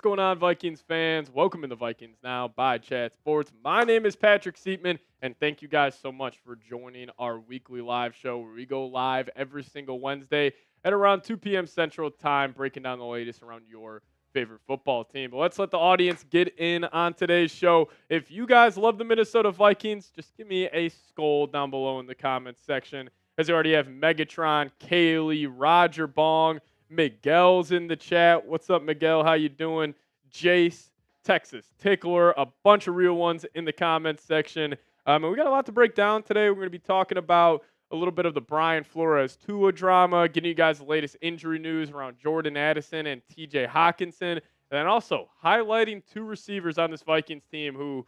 going on, Vikings fans? Welcome in the Vikings Now by Chat Sports. My name is Patrick Siepman, and thank you guys so much for joining our weekly live show where we go live every single Wednesday at around 2 p.m. Central Time, breaking down the latest around your favorite football team. But let's let the audience get in on today's show. If you guys love the Minnesota Vikings, just give me a skull down below in the comments section, as you already have Megatron, Kaylee, Roger Bong, Miguel's in the chat. What's up, Miguel? How you doing? Jace, Texas, Tickler, a bunch of real ones in the comments section. And we got a lot to break down today. We're going to be talking about a little bit of the Brian Flores Tua drama, getting you guys the latest injury news around Jordan Addison and TJ Hockenson, and then also highlighting two receivers on this Vikings team who,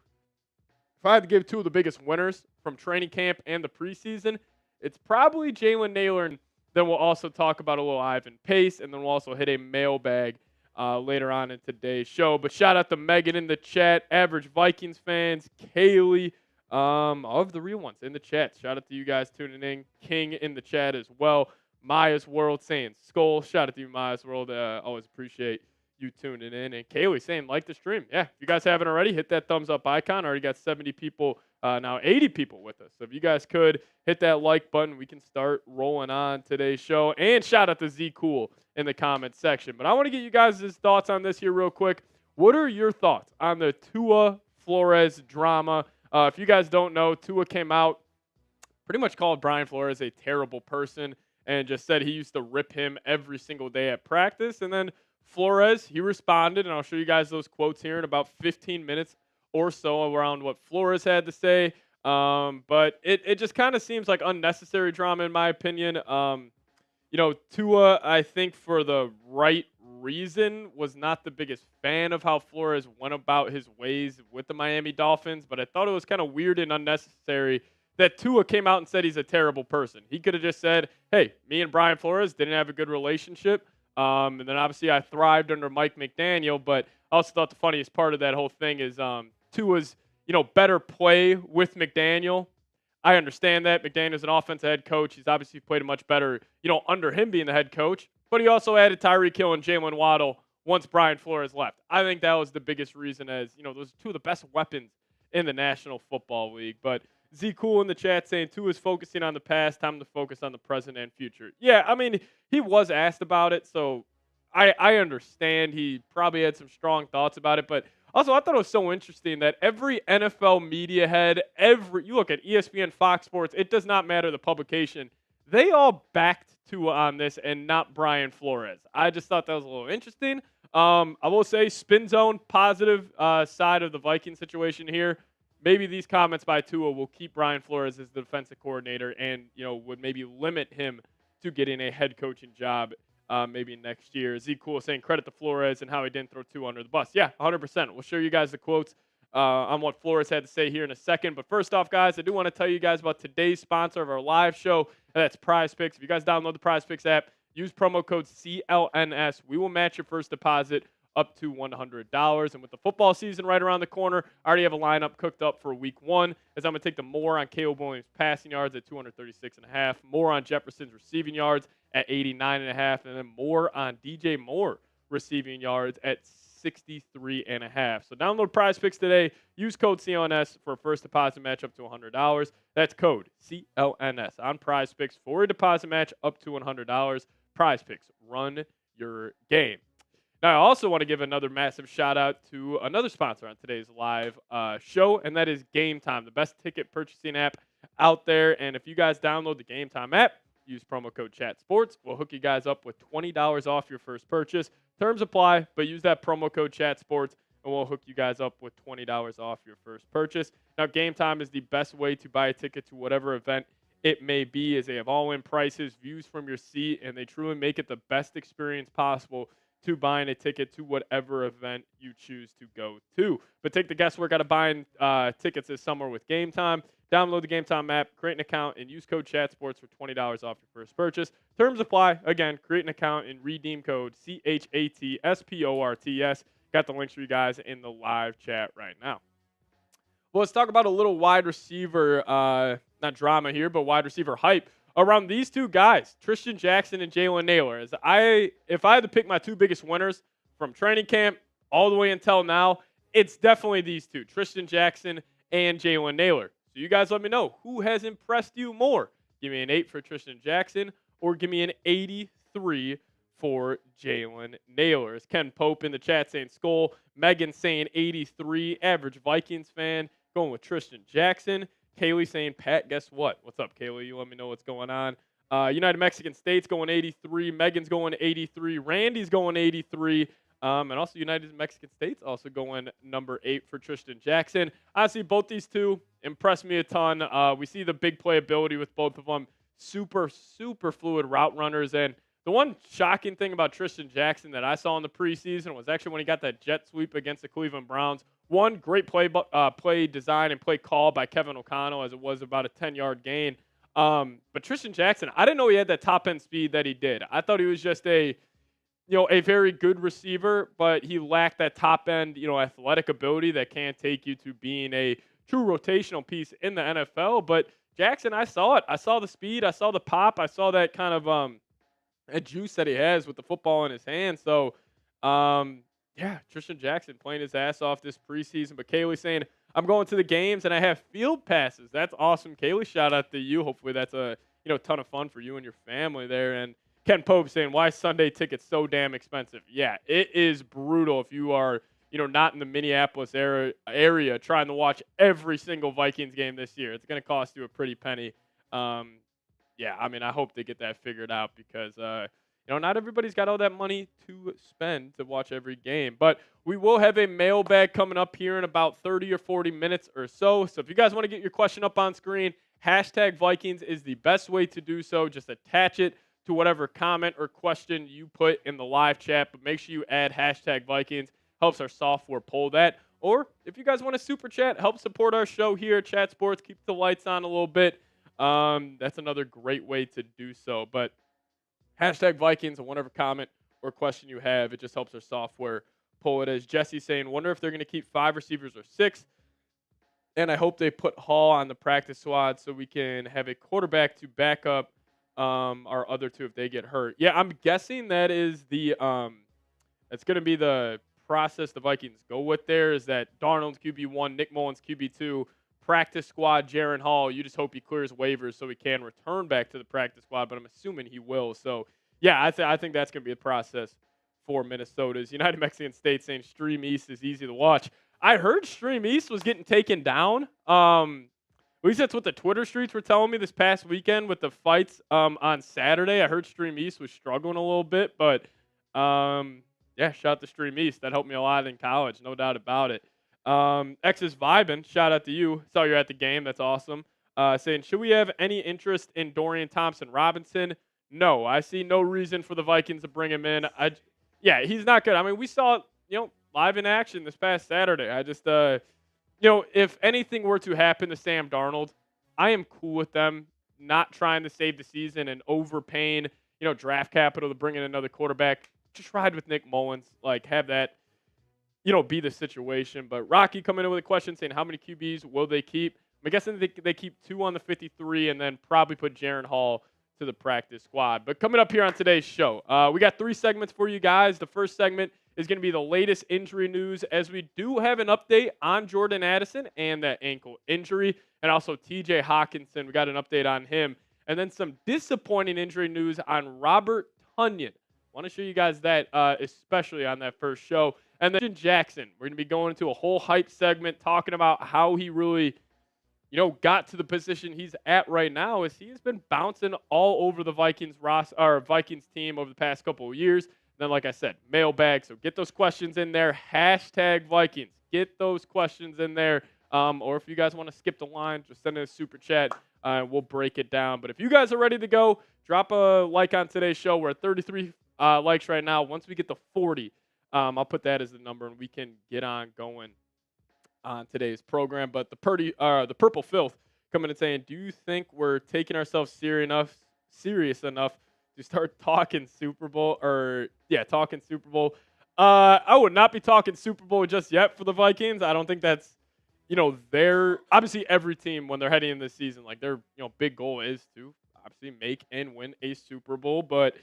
if I had to give two of the biggest winners from training camp and the preseason, it's probably Jaylen Naylor, and then we'll also talk about a little Ivan Pace, and then we'll also hit a mailbag later on in today's show. But shout out to Megan in the chat, Average Vikings fans, Kaylee, all of the real ones in the chat. Shout out to you guys tuning in. King in the chat as well. Maya's World saying Skull. Shout out to you, Maya's World. Always appreciate you tuning in. And Kaylee saying like the stream. Yeah, if you guys haven't already, hit that thumbs up icon. Already got 70 people, now 80 people with us. So if you guys could hit that like button, we can start rolling on today's show. And shout out to Z Cool in the comments section. But I want to get you guys' thoughts on this here real quick. What are your thoughts on the Tua Flores drama? If you guys don't know, Tua came out, pretty much called Brian Flores a terrible person and just said he used to rip him every single day at practice. And then Flores, he responded, and I'll show you guys those quotes here in about 15 minutes or so around what Flores had to say. But it just kind of seems like unnecessary drama in my opinion. Tua, I think for the right reason, was not the biggest fan of how Flores went about his ways with the Miami Dolphins, but I thought it was kind of weird and unnecessary that Tua came out and said he's a terrible person. He could have just said, hey, me and Brian Flores didn't have a good relationship. And then obviously I thrived under Mike McDaniel, but I also thought the funniest part of that whole thing is Tua's, better play with McDaniel. I understand that. McDaniel's an offensive head coach. He's obviously played much better, under him being the head coach. But he also added Tyreek Hill and Jaylen Waddle once Brian Flores left. I think that was the biggest reason, as, those are two of the best weapons in the National Football League. But Z Cool in the chat saying Tua is focusing on the past, time to focus on the present and future. Yeah, I mean, he was asked about it, so I understand he probably had some strong thoughts about it. But also, I thought it was so interesting that every NFL media head, you look at ESPN, Fox Sports, it does not matter the publication, they all backed Tua on this and not Brian Flores. I just thought that was a little interesting. I will say, spin zone, positive side of the Viking situation here. Maybe these comments by Tua will keep Brian Flores as the defensive coordinator and, would maybe limit him to getting a head coaching job maybe next year. Z Cool saying credit to Flores and how he didn't throw Tua under the bus. Yeah, 100%. We'll show you guys the quotes on what Flores had to say here in a second. But first off, guys, I do want to tell you guys about today's sponsor of our live show. And that's Prize Picks. If you guys download the Prize Picks app, use promo code CLNS. We will match your first deposit up to $100. And with the football season right around the corner, I already have a lineup cooked up for week one, as I'm going to take the more on Caleb Williams' passing yards at 236.5, more on Jefferson's receiving yards at 89.5, and then more on DJ Moore receiving yards at 63.5. So download Prize Picks today. Use code CLNS for a first deposit match up to $100. That's code CLNS on Prize Picks for a deposit match up to $100. Prize Picks, run your game. Now, I also want to give another massive shout out to another sponsor on today's live show, and that is Game Time, the best ticket purchasing app out there. And if you guys download the Game Time app, use promo code ChatSports. We'll hook you guys up with $20 off your first purchase. Terms apply, but use that promo code ChatSports, and we'll hook you guys up with $20 off your first purchase. Now, Game Time is the best way to buy a ticket to whatever event it may be, as they have all-in prices, views from your seat, and they truly make it the best experience possible to buying a ticket to whatever event you choose to go to. But take the guesswork out of buying tickets this summer with Game Time. Download the Game Time app, create an account, and use code ChatSports for $20 off your first purchase. Terms apply. Again, create an account and redeem code CHATSPORTS. Got the links for you guys in the live chat right now. Well, let's talk about a little wide receiver, not drama here, but wide receiver hype around these two guys, Trishton Jackson and Jaylen Naylor. If I had to pick my two biggest winners from training camp, all the way until now, it's definitely these two, Trishton Jackson and Jaylen Naylor. So you guys let me know, who has impressed you more? Give me an 8 for Trishton Jackson or give me an 83 for Jaylen Naylor. Is Ken Pope in the chat saying Skull. Megan saying 83. Average Vikings fan going with Trishton Jackson. Kaylee saying Pat, guess what? What's up, Kaylee? You let me know what's going on. United Mexican States going 83. Megan's going 83. Randy's going 83. And also United Mexican States also going number 8 for Trishton Jackson. Honestly, both these two impressed me a ton. We see the big playability with both of them. Super, super fluid route runners. And the one shocking thing about Trishton Jackson that I saw in the preseason was actually when he got that jet sweep against the Cleveland Browns. One, great play design and play call by Kevin O'Connell, as it was about a 10-yard gain. But Trishton Jackson, I didn't know he had that top-end speed that he did. I thought he was just a very good receiver, but he lacked that top-end, athletic ability that can take you to being a true rotational piece in the NFL. But Jackson, I saw it. I saw the speed. I saw the pop. I saw that kind of a juice that he has with the football in his hand. So, Trishton Jackson playing his ass off this preseason. But Kaylee saying, I'm going to the games and I have field passes. That's awesome. Kaylee, shout out to you. Hopefully that's a ton of fun for you and your family there. And Ken Pope saying, why Sunday tickets so damn expensive? Yeah, it is brutal if you are, not in the Minneapolis area trying to watch every single Vikings game this year. It's going to cost you a pretty penny. I hope they get that figured out because, not everybody's got all that money to spend to watch every game. But we will have a mailbag coming up here in about 30 or 40 minutes or so. So if you guys want to get your question up on screen, #Vikings is the best way to do so. Just attach it to whatever comment or question you put in the live chat. But make sure you add #Vikings. Helps our software pull that. Or if you guys want to super chat, help support our show here at Chat Sports, keep the lights on a little bit. That's another great way to do so. But #Vikings and whatever comment or question you have, it just helps our software pull it. As Jesse saying, wonder if they're going to keep 5 receivers or 6. And I hope they put Hall on the practice squad so we can have a quarterback to back up our other 2 if they get hurt. Yeah, I'm guessing that is that's going to be the process the Vikings go with there, is that Darnold's QB1, Nick Mullins QB2, practice squad, Jaren Hall. You just hope he clears waivers so he can return back to the practice squad, but I'm assuming he will. So, yeah, I think that's going to be the process for Minnesota's. United Mexican State saying Stream East is easy to watch. I heard Stream East was getting taken down. At least that's what the Twitter streets were telling me this past weekend with the fights on Saturday. I heard Stream East was struggling a little bit, but shout out to Stream East. That helped me a lot in college, no doubt about it. X is vibing. Shout out to you. Saw you at the game. That's awesome. Saying, should we have any interest in Dorian Thompson-Robinson? No, I see no reason for the Vikings to bring him in. He's not good. I mean, we saw live in action this past Saturday. I just if anything were to happen to Sam Darnold, I am cool with them not trying to save the season and overpaying draft capital to bring in another quarterback. Just ride with Nick Mullins. Have that be the situation. But Rocky coming in with a question saying, how many QBs will they keep? I'm guessing they keep 2 on the 53 and then probably put Jaren Hall to the practice squad. But coming up here on today's show, we got 3 segments for you guys. The first segment is going to be the latest injury news, as we do have an update on Jordan Addison and that ankle injury, and also TJ Hockenson. We got an update on him. And then some disappointing injury news on Robert Tonyan. I want to show you guys that, especially on that first show. And then Jackson, we're going to be going into a whole hype segment talking about how he really, got to the position he's at right now, as he has been bouncing all over the Vikings team over the past couple of years. And then, like I said, mailbag. So get those questions in there. #Vikings. Get those questions in there. Or if you guys want to skip the line, just send in a super chat and we'll break it down. But if you guys are ready to go, drop a like on today's show. We're at 33 likes right now. Once we get to 40, I'll put that as the number, and we can get on going on today's program. But the Purple Filth coming and saying, do you think we're taking ourselves serious enough to start talking Super Bowl? Talking Super Bowl. I would not be talking Super Bowl just yet for the Vikings. I don't think that's, their, obviously every team when they're heading in this season, their, big goal is to obviously make and win a Super Bowl. But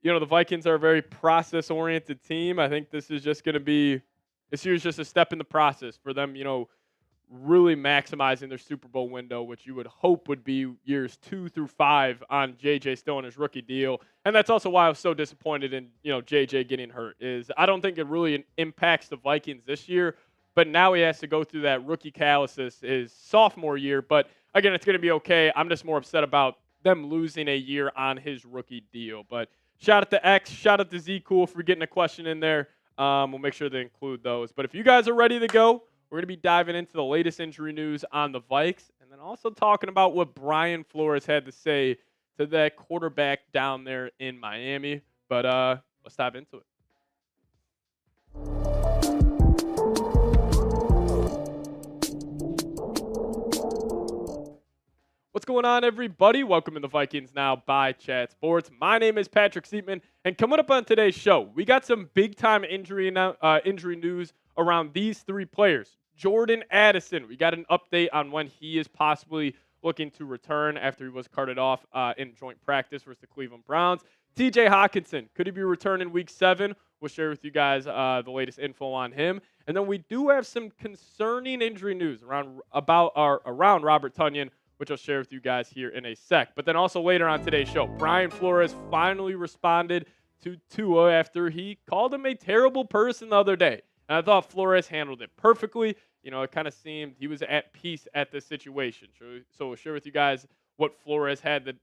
the Vikings are a very process-oriented team. I think this is just going to be, This year is just a step in the process for them, really maximizing their Super Bowl window, which you would hope would be years 2 through 5 on JJ still on his rookie deal. And that's also why I was so disappointed in, JJ getting hurt, is I don't think it really impacts the Vikings this year, but now he has to go through that rookie calluses his sophomore year. But again, it's going to be okay. I'm just more upset about them losing a year on his rookie deal. But shout out to X, shout out to Z Cool for getting a question in there. We'll make sure to include those. But if you guys are ready to go, we're going to be diving into the latest injury news on the Vikes, and then also talking about what Brian Flores had to say to that quarterback down there in Miami. But let's dive into it. What's going on, everybody? Welcome to the Vikings Now by Chat Sports. My name is Patrick Siepman, and coming up on today's show, we got some big-time injury news around these three players. Jordan Addison, we got an update on when he is possibly looking to return after he was carted off in joint practice versus the Cleveland Browns. TJ Hockenson, could he be returning week 7? We'll share with you guys the latest info on him. And then we do have some concerning injury news around Robert Tonyan, which I'll share with you guys here in a sec. But then also later on today's show, Brian Flores finally responded to Tua after he called him a terrible person the other day. And I thought Flores handled it perfectly. It kind of seemed he was at peace at this situation. So we'll share with you guys what Flores had to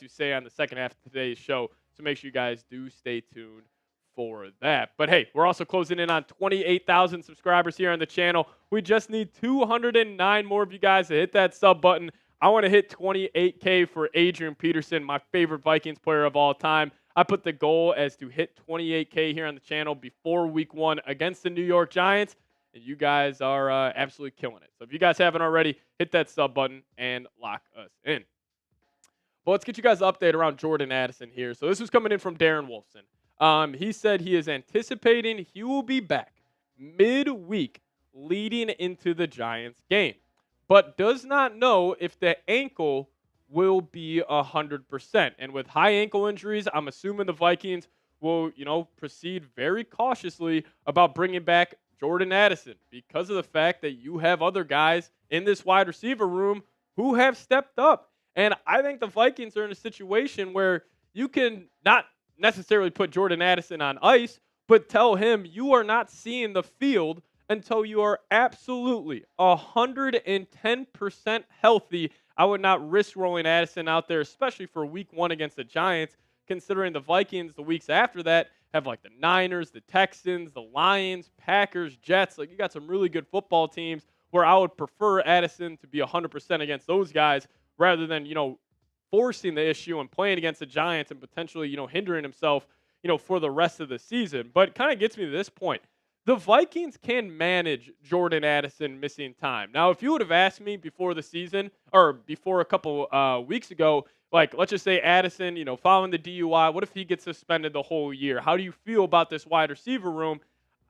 say on the second half of today's show. So make sure you guys do stay tuned for that. But hey, we're also closing in on 28,000 subscribers here on the channel. We just need 209 more of you guys to hit that sub button. I want to hit 28K for Adrian Peterson, my favorite Vikings player of all time. I put the goal as to hit 28K here on the channel before week 1 against the New York Giants, and you guys are absolutely killing it. So if you guys haven't already, hit that sub button and lock us in. Well, let's get you guys an update around Jordan Addison here. So this was coming in from Darren Wolfson. He said he is anticipating he will be back midweek leading into the Giants game, but does not know if the ankle will be 100%. And with high ankle injuries, I'm assuming the Vikings will, proceed very cautiously about bringing back Jordan Addison because of the fact that you have other guys in this wide receiver room who have stepped up. And I think the Vikings are in a situation where you can not necessarily put Jordan Addison on ice, but tell him you are not seeing the field until you are absolutely 110% healthy. I would not risk rolling Addison out there, especially for week 1 against the Giants, considering the Vikings the weeks after that have like the Niners, the Texans, the Lions, Packers, Jets. Like, you got some really good football teams where I would prefer Addison to be 100% against those guys rather than, forcing the issue and playing against the Giants and potentially, hindering himself, for the rest of the season. But it kind of gets me to this point. The Vikings can manage Jordan Addison missing time. Now, if you would have asked me before the season or before a couple weeks ago, like, let's just say Addison, following the DUI, what if he gets suspended the whole year? How do you feel about this wide receiver room?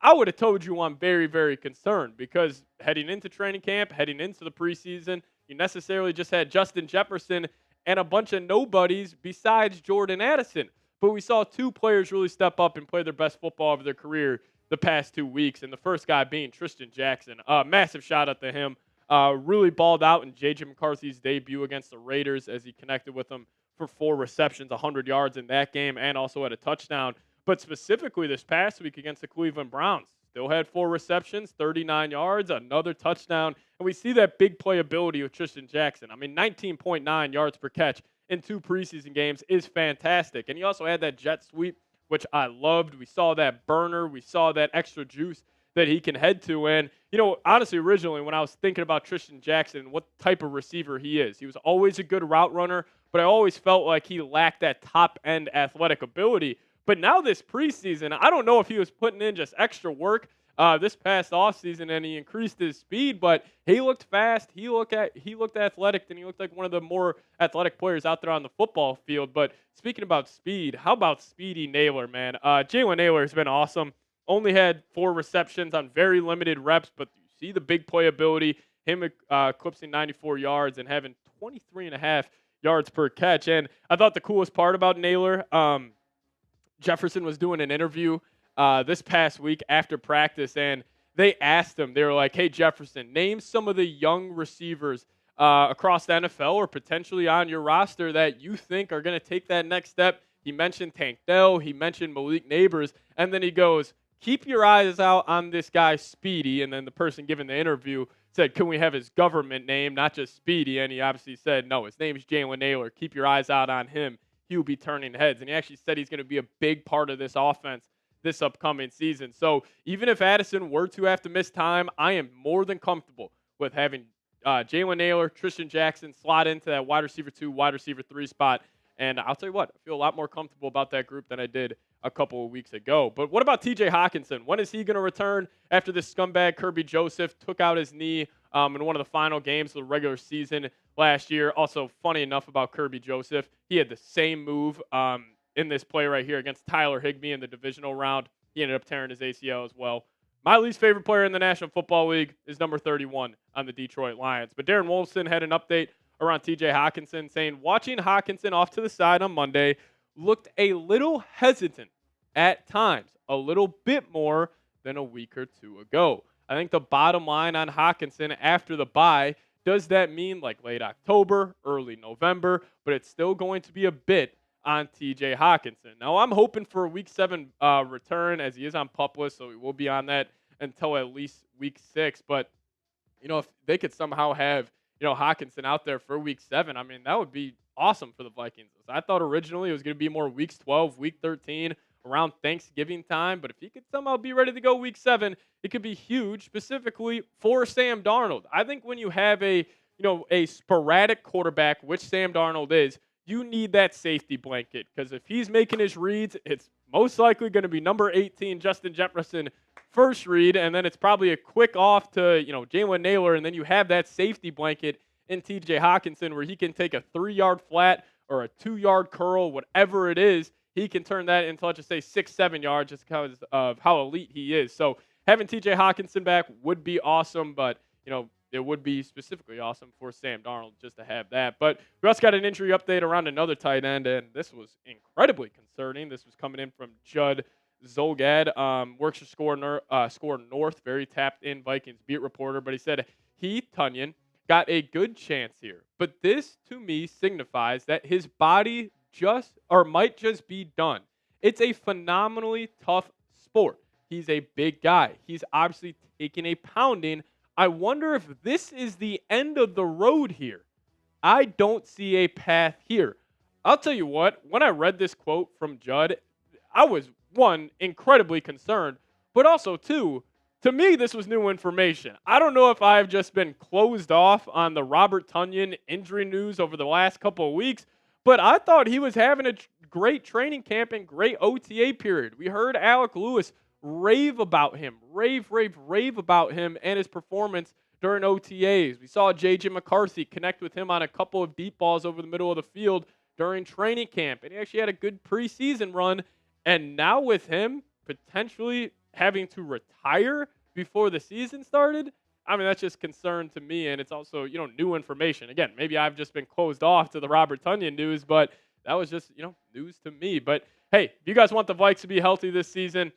I would have told you I'm very, very concerned because heading into training camp, heading into the preseason, you necessarily just had Justin Jefferson and a bunch of nobodies besides Jordan Addison. But we saw 2 players really step up and play their best football of their career the past 2 weeks, and the first guy being Trishton Jackson. Massive shout out to him. Really balled out in J.J. McCarthy's debut against the Raiders as he connected with them for 4 receptions, 100 yards in that game, and also had a touchdown. But specifically this past week against the Cleveland Browns, still had 4 receptions, 39 yards, another touchdown. And we see that big playability with Trishton Jackson. I mean, 19.9 yards per catch in 2 preseason games is fantastic. And he also had that jet sweep, which I loved. We saw that burner. We saw that extra juice that he can head to. And, honestly, originally when I was thinking about Trishton Jackson, what type of receiver he is, he was always a good route runner, but I always felt like he lacked that top-end athletic ability. But now this preseason, I don't know if he was putting in just extra work this past offseason and he increased his speed, but he looked fast, he looked athletic, and he looked like one of the more athletic players out there on the football field. But speaking about speed, how about Speedy Naylor, man? Jaylen Naylor has been awesome. Only had 4 receptions on very limited reps, but you see the big playability, him eclipsing 94 yards and having 23.5 yards per catch. And I thought the coolest part about Naylor, Jefferson was doing an interview this past week after practice, and they asked him, they were like, hey, Jefferson, name some of the young receivers across the NFL or potentially on your roster that you think are going to take that next step. He mentioned Tank Dell. He mentioned Malik Neighbors. And then he goes, keep your eyes out on this guy, Speedy. And then the person giving the interview said, can we have his government name, not just Speedy? And he obviously said, no, his name is Jaylen Naylor. Keep your eyes out on him. He will be turning heads. And he actually said he's going to be a big part of this offense this upcoming season. So even if Addison were to have to miss time, I am more than comfortable with having Jaylen Naylor, Trishton Jackson slot into that wide receiver 2, wide receiver 3 spot. And I'll tell you what, I feel a lot more comfortable about that group than I did a couple of weeks ago. But what about TJ Hockenson? When is he going to return after this scumbag Kirby Joseph took out his knee in one of the final games of the regular season last year? Also, funny enough about Kirby Joseph, he had the same move in this play right here against Tyler Higbee in the divisional round. He ended up tearing his ACL as well. My least favorite player in the National Football League is number 31 on the Detroit Lions. But Darren Wolfson had an update around TJ Hockenson saying, watching Hockenson off to the side on Monday looked a little hesitant at times, a little bit more than a week or two ago. I think the bottom line on Hockenson after the bye, does that mean like late October, early November? But it's still going to be a bit on TJ Hockenson. Now, I'm hoping for a week 7 return as he is on PUP list, so he will be on that until at least week 6. But, if they could somehow have, Hockenson out there for week 7, I mean, that would be awesome for the Vikings. I thought originally it was going to be more weeks 12, week 13, around Thanksgiving time. But if he could somehow be ready to go week 7, it could be huge, specifically for Sam Darnold. I think when you have a sporadic quarterback, which Sam Darnold is, you need that safety blanket, because if he's making his reads, it's most likely going to be number 18, Justin Jefferson, first read, and then it's probably a quick off to, Jaylen Naylor, and then you have that safety blanket in TJ Hockenson where he can take a 3-yard flat or a 2-yard curl, whatever it is. He can turn that into, let's just say, 6-7 yards just because of how elite he is. So having TJ Hockenson back would be awesome, but, it would be specifically awesome for Sam Darnold just to have that. But we also got an injury update around another tight end, and this was incredibly concerning. This was coming in from Judd Zolgad, works for Score North, very tapped-in Vikings beat reporter. But he said Tonyan got a good chance here. But this, to me, signifies that his body might just be done. It's a phenomenally tough sport. He's a big guy. He's obviously taking a pounding. I wonder if this is the end of the road here. I don't see a path here. I'll tell you what, when I read this quote from Judd, I was, 1, incredibly concerned, but also 2, to me, this was new information. I don't know if I've just been closed off on the Robert Tonyan injury news over the last couple of weeks, but I thought he was having a great training camp and great OTA period. We heard Alec Lewis rave about him about him and his performance during OTAs. We saw J.J. McCarthy connect with him on a couple of deep balls over the middle of the field during training camp, and he actually had a good preseason run. And now with him potentially having to retire before the season started, I mean, that's just concern to me, and it's also, new information. Again, maybe I've just been closed off to the Robert Tonyan news, but that was just, news to me. But, hey, if you guys want the Vikes to be healthy this season,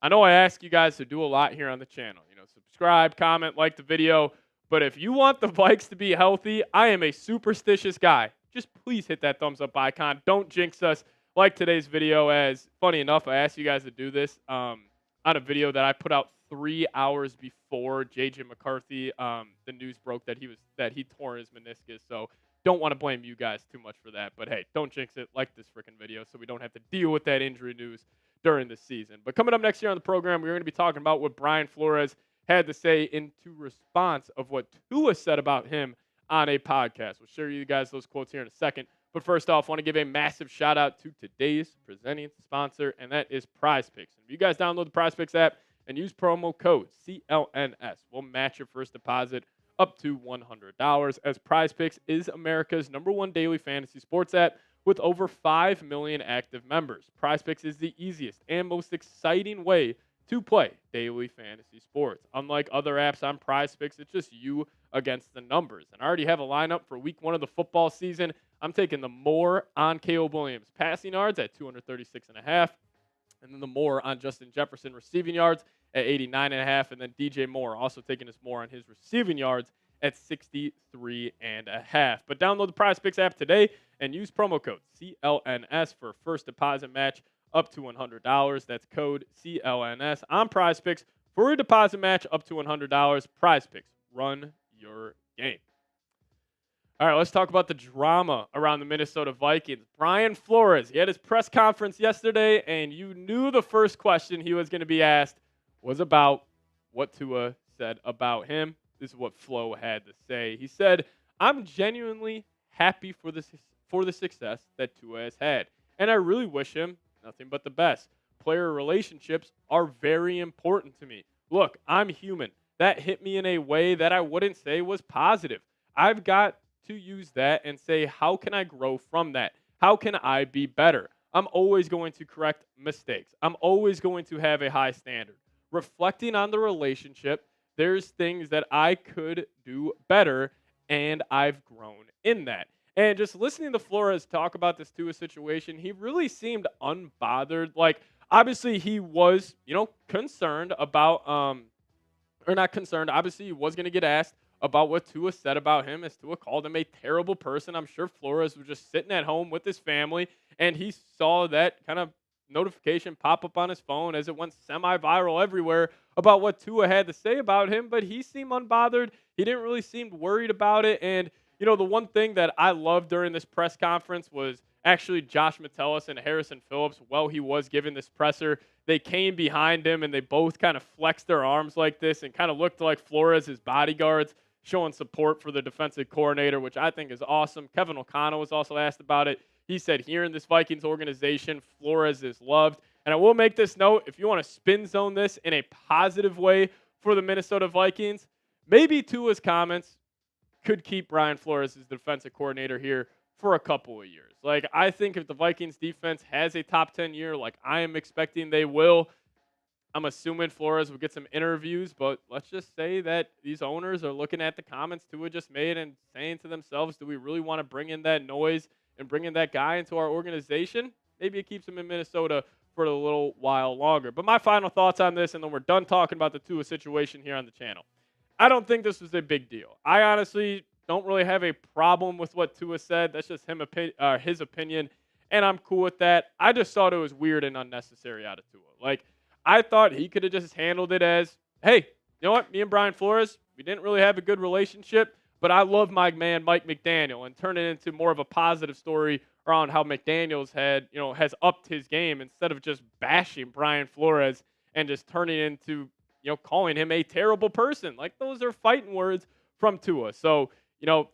I know I ask you guys to do a lot here on the channel. Subscribe, comment, like the video. But if you want the Vikes to be healthy, I am a superstitious guy. Just please hit that thumbs up icon. Don't jinx us like today's video, as funny enough, I asked you guys to do this on a video that I put out 3 hours before J.J. McCarthy. The news broke that he tore his meniscus. So don't want to blame you guys too much for that. But hey, don't jinx it. Like this freaking video so we don't have to deal with that injury news during the season. But coming up next year on the program, we're going to be talking about what Brian Flores had to say into response of what Tua said about him on a podcast. We'll share you guys those quotes here in a second. But first off, I want to give a massive shout out to today's presenting sponsor, and that is PrizePicks. If you guys download the PrizePicks app and use promo code CLNS, we'll match your first deposit up to $100, as PrizePicks is America's #1 daily fantasy sports app with over 5 million active members. PrizePicks is the easiest and most exciting way to play daily fantasy sports. Unlike other apps on PrizePicks, it's just you against the numbers. And I already have a lineup for week 1 of the football season. I'm taking the more on Caleb Williams passing yards at 236.5, and then the more on Justin Jefferson receiving yards at 89.5, and then DJ Moore also taking us more on his receiving yards at 63.5. But download the PrizePicks app today and use promo code CLNS for a first deposit match up to $100. That's code CLNS on PrizePicks for a deposit match up to $100. PrizePicks, run your game. All right, let's talk about the drama around the Minnesota Vikings. Brian Flores, he had his press conference yesterday, and you knew the first question he was going to be asked was about what Tua said about him. This is what Flo had to say. He said, "I'm genuinely happy for the success that Tua has had, and I really wish him nothing but the best. Player relationships are very important to me. Look, I'm human. That hit me in a way that I wouldn't say was positive. I've got to use that and say, how can I grow from that? How can I be better? I'm always going to correct mistakes. I'm always going to have a high standard. Reflecting on the relationship, there's things that I could do better, and I've grown in that." And just listening to Flores talk about this Tua situation, he really seemed unbothered. Like, obviously he was, concerned about, or not concerned. Obviously he was going to get asked about what Tua said about him, as Tua called him a terrible person. I'm sure Flores was just sitting at home with his family, and he saw that kind of notification pop up on his phone as it went semi-viral everywhere about what Tua had to say about him, but he seemed unbothered. He didn't really seem worried about it. And, the one thing that I loved during this press conference was actually Josh Metellus and Harrison Phillips, while he was giving this presser, they came behind him and they both kind of flexed their arms like this and kind of looked like Flores' bodyguards, showing support for the defensive coordinator, which I think is awesome. Kevin O'Connell was also asked about it. He said, here in this Vikings organization, Flores is loved. And I will make this note, if you want to spin zone this in a positive way for the Minnesota Vikings, maybe Tua's comments could keep Brian Flores as the defensive coordinator here for a couple of years. Like, I think if the Vikings defense has a top 10 year, like I am expecting they will, I'm assuming Flores will get some interviews, but let's just say that these owners are looking at the comments Tua just made and saying to themselves, do we really want to bring in that noise and bring in that guy into our organization? Maybe it keeps him in Minnesota for a little while longer. But my final thoughts on this, and then we're done talking about the Tua situation here on the channel. I don't think this was a big deal. I honestly don't really have a problem with what Tua said. That's just his opinion, and I'm cool with that. I just thought it was weird and unnecessary out of Tua. Like, I thought he could have just handled it as, hey, you know what? Me and Brian Flores, we didn't really have a good relationship, but I love my man Mike McDaniel, and turn it into more of a positive story around how McDaniels has upped his game instead of just bashing Brian Flores and just turning it into, calling him a terrible person. Like, those are fighting words from Tua. So,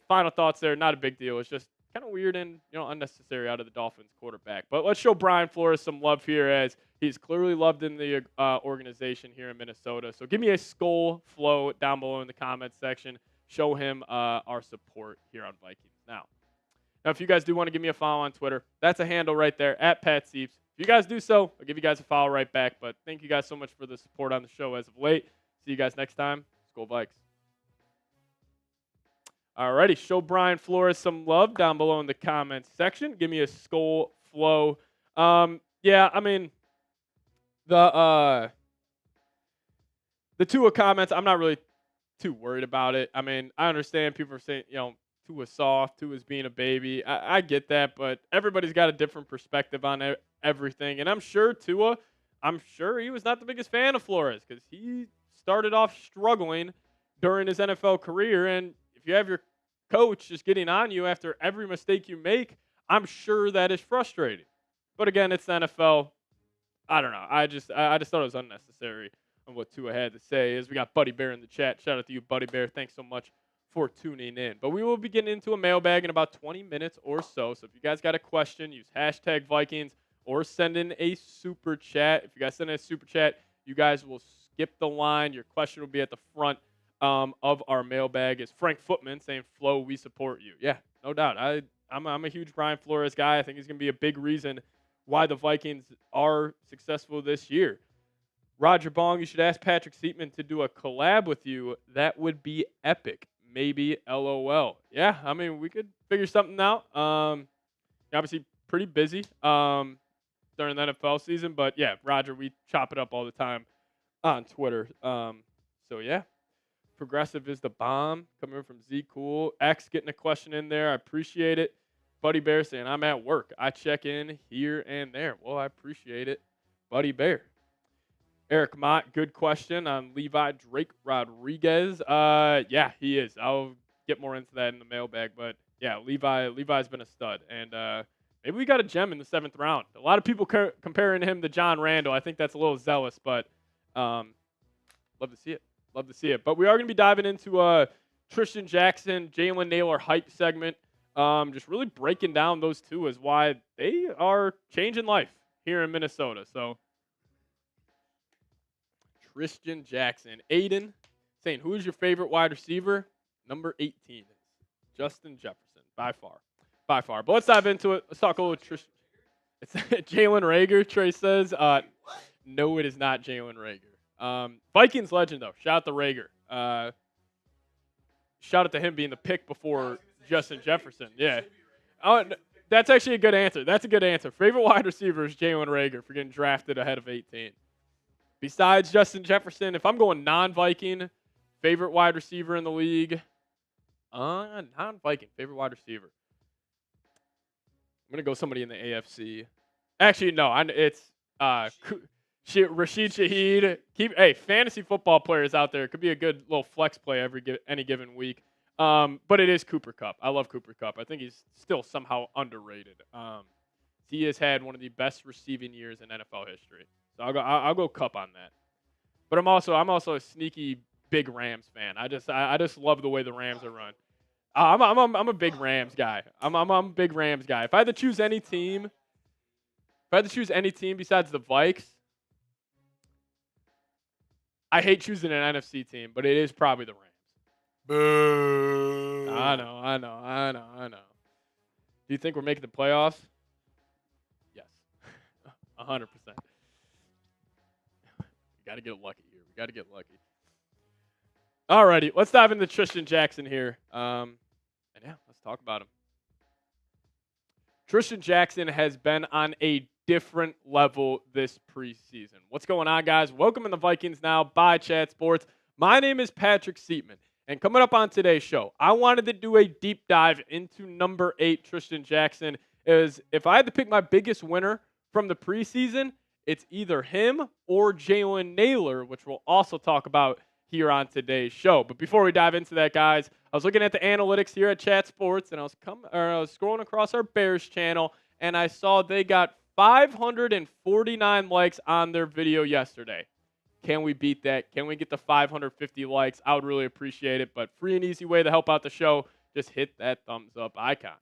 final thoughts there, not a big deal. It's just kind of weird and, unnecessary out of the Dolphins quarterback. But let's show Brian Flores some love here, as he's clearly loved in the organization here in Minnesota. So give me a skull flow down below in the comments section. Show him our support here on Vikings Now. Now, if you guys do want to give me a follow on Twitter, that's a handle right there, at Pat Sieps. If you guys do so, I'll give you guys a follow right back. But thank you guys so much for the support on the show as of late. See you guys next time. Skol Vikes. Alrighty, show Brian Flores some love down below in the comments section. Give me a skull flow. Yeah, I mean, the Tua comments, I'm not really too worried about it. I mean, I understand people are saying, Tua's soft, Tua's being a baby. I get that, but everybody's got a different perspective on everything. And I'm sure Tua, he was not the biggest fan of Flores, because he started off struggling during his NFL career. And if you have your coach just getting on you after every mistake you make, I'm sure that is frustrating. But again, it's the NFL. I don't know. I just thought it was unnecessary on what Tua had to say. As we got Buddy Bear in the chat. Shout out to you, Buddy Bear. Thanks so much for tuning in. But we will be getting into a mailbag in about 20 minutes or so. So if you guys got a question, use hashtag Vikings or send in a super chat. If you guys send in a super chat, you guys will skip the line. Your question will be at the front of our mailbag. Is Frank Footman saying, Flo, we support you. Yeah, no doubt. I'm a huge Brian Flores guy. I think he's going to be a big reason why the Vikings are successful this year. Roger Bong, you should ask Patrick Siepman to do a collab with you. That would be epic. Maybe LOL. Yeah, I mean, we could figure something out. Obviously, pretty busy during the NFL season. But, yeah, Roger, we chop it up all the time. on Twitter. So yeah, progressive is the bomb. Coming from Z Cool X, getting a question in there. I appreciate it. Buddy Bear saying I'm at work. I check in here and there. Well, I appreciate it, Buddy Bear. Eric Mott, good question on Levi Drake Rodriguez. Yeah, he is. I'll get more into that in the mailbag, but yeah, Levi's been a stud, and maybe we got a gem in the 7th round. A lot of people comparing him to John Randall. I think that's a little zealous, but love to see it. Love to see it. But we are going to be diving into Trishton Jackson, Jaylen Naylor hype segment. Just really breaking down those two as why they are changing life here in Minnesota. So. Trishton Jackson. Aiden saying, who is your favorite wide receiver? Number 18 is Justin Jefferson, by far. By far. But let's dive into it. Let's talk a little Trishton. It's Jalen Reagor, Trey says. No, it is not Jalen Reagor. Vikings legend, though. Shout out to Reagor. Shout out to him being the pick before Justin Jefferson. Yeah. That's actually a good answer. That's a good answer. Favorite wide receiver is Jalen Reagor for getting drafted ahead of 18. Besides Justin Jefferson, if I'm going non-Viking, favorite wide receiver in the league, non-Viking, favorite wide receiver. I'm going to go somebody in the AFC. Actually, no, it's Rashid Shaheed. Fantasy football players out there. It could be a good little flex play any given week. But it is Cooper Kupp. I love Cooper Kupp. I think he's still somehow underrated. He has had one of the best receiving years in NFL history. So I'll go Kupp on that. But I'm also a sneaky big Rams fan. I just love the way the Rams are run. I'm a big Rams guy. I'm a big Rams guy. If I had to choose any team besides the Vikes, I hate choosing an NFC team, but it is probably the Rams. Boo. I know. Do you think we're making the playoffs? Yes. 100%. Got to get lucky here. We got to get lucky. Alrighty, let's dive into Trishton Jackson here. And yeah, let's talk about him. Trishton Jackson has been on a different level this preseason. What's going on, guys? Welcome in the Vikings Now by Chat Sports. My name is Patrick Siepman, and coming up on today's show, I wanted to do a deep dive into number 8, Trishton Jackson. If I had to pick my biggest winner from the preseason, it's either him or Jaylen Naylor, which we'll also talk about here on today's show. But before we dive into that, guys, I was looking at the analytics here at Chat Sports, and I was scrolling across our Bears channel, and I saw they got 549 likes on their video yesterday. Can we beat that? Can we get the 550 likes? I would really appreciate it. But free and easy way to help out the show, just hit that thumbs up icon.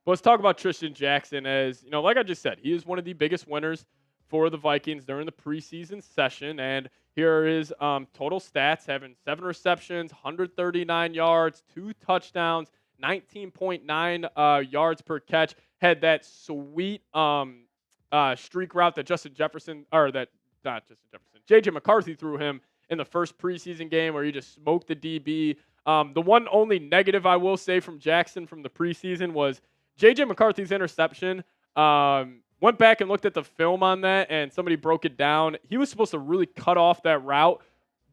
But let's talk about Trishton Jackson. As you know, like I just said, he is one of the biggest winners for the Vikings during the preseason session. And here are his total stats, having 7 receptions, 139 yards, 2 touchdowns, 19.9 yards per catch. Had that sweet streak route that J.J. McCarthy threw him in the first preseason game where he just smoked the DB. The one only negative I will say from Jackson from the preseason was J.J. McCarthy's interception. Went back and looked at the film on that, and somebody broke it down. He was supposed to really cut off that route,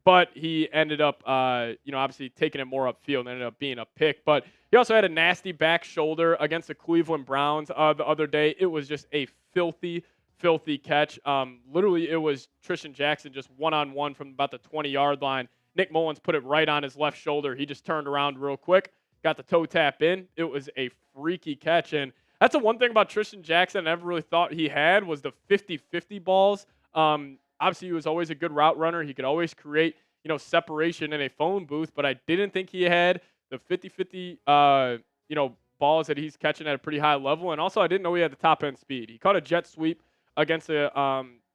but he ended up, obviously taking it more upfield and ended up being a pick. But he also had a nasty back shoulder against the Cleveland Browns the other day. It was just a filthy catch. Literally, it was Trishton Jackson just one-on-one from about the 20-yard line. Nick Mullins put it right on his left shoulder. He just turned around real quick, got the toe tap in. It was a freaky catch, and that's the one thing about Trishton Jackson I never really thought he had was the 50-50 balls. Obviously, he was always a good route runner. He could always create, separation in a phone booth, but I didn't think he had the 50-50, balls that he's catching at a pretty high level. And also, I didn't know he had the top-end speed. He caught a jet sweep against the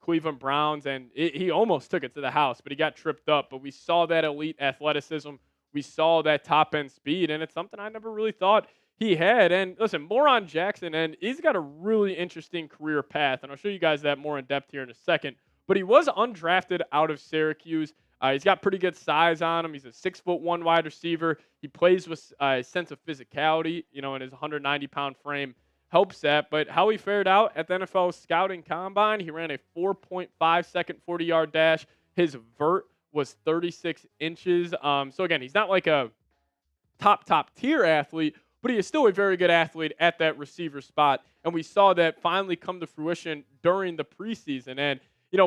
Cleveland Browns, and he almost took it to the house, but he got tripped up. But we saw that elite athleticism. We saw that top-end speed, and it's something I never really thought he had. And listen, more on Jackson, and he's got a really interesting career path, and I'll show you guys that more in depth here in a second. But he was undrafted out of Syracuse. He's got pretty good size on him. He's a 6'1" wide receiver. He plays with a sense of physicality, and his 190-pound frame helps that. But how he fared out at the NFL scouting combine, he ran a 4.5-second 40-yard dash, His vert was 36 inches. So again, he's not like a top tier athlete, but he is still a very good athlete at that receiver spot. And we saw that finally come to fruition during the preseason. And,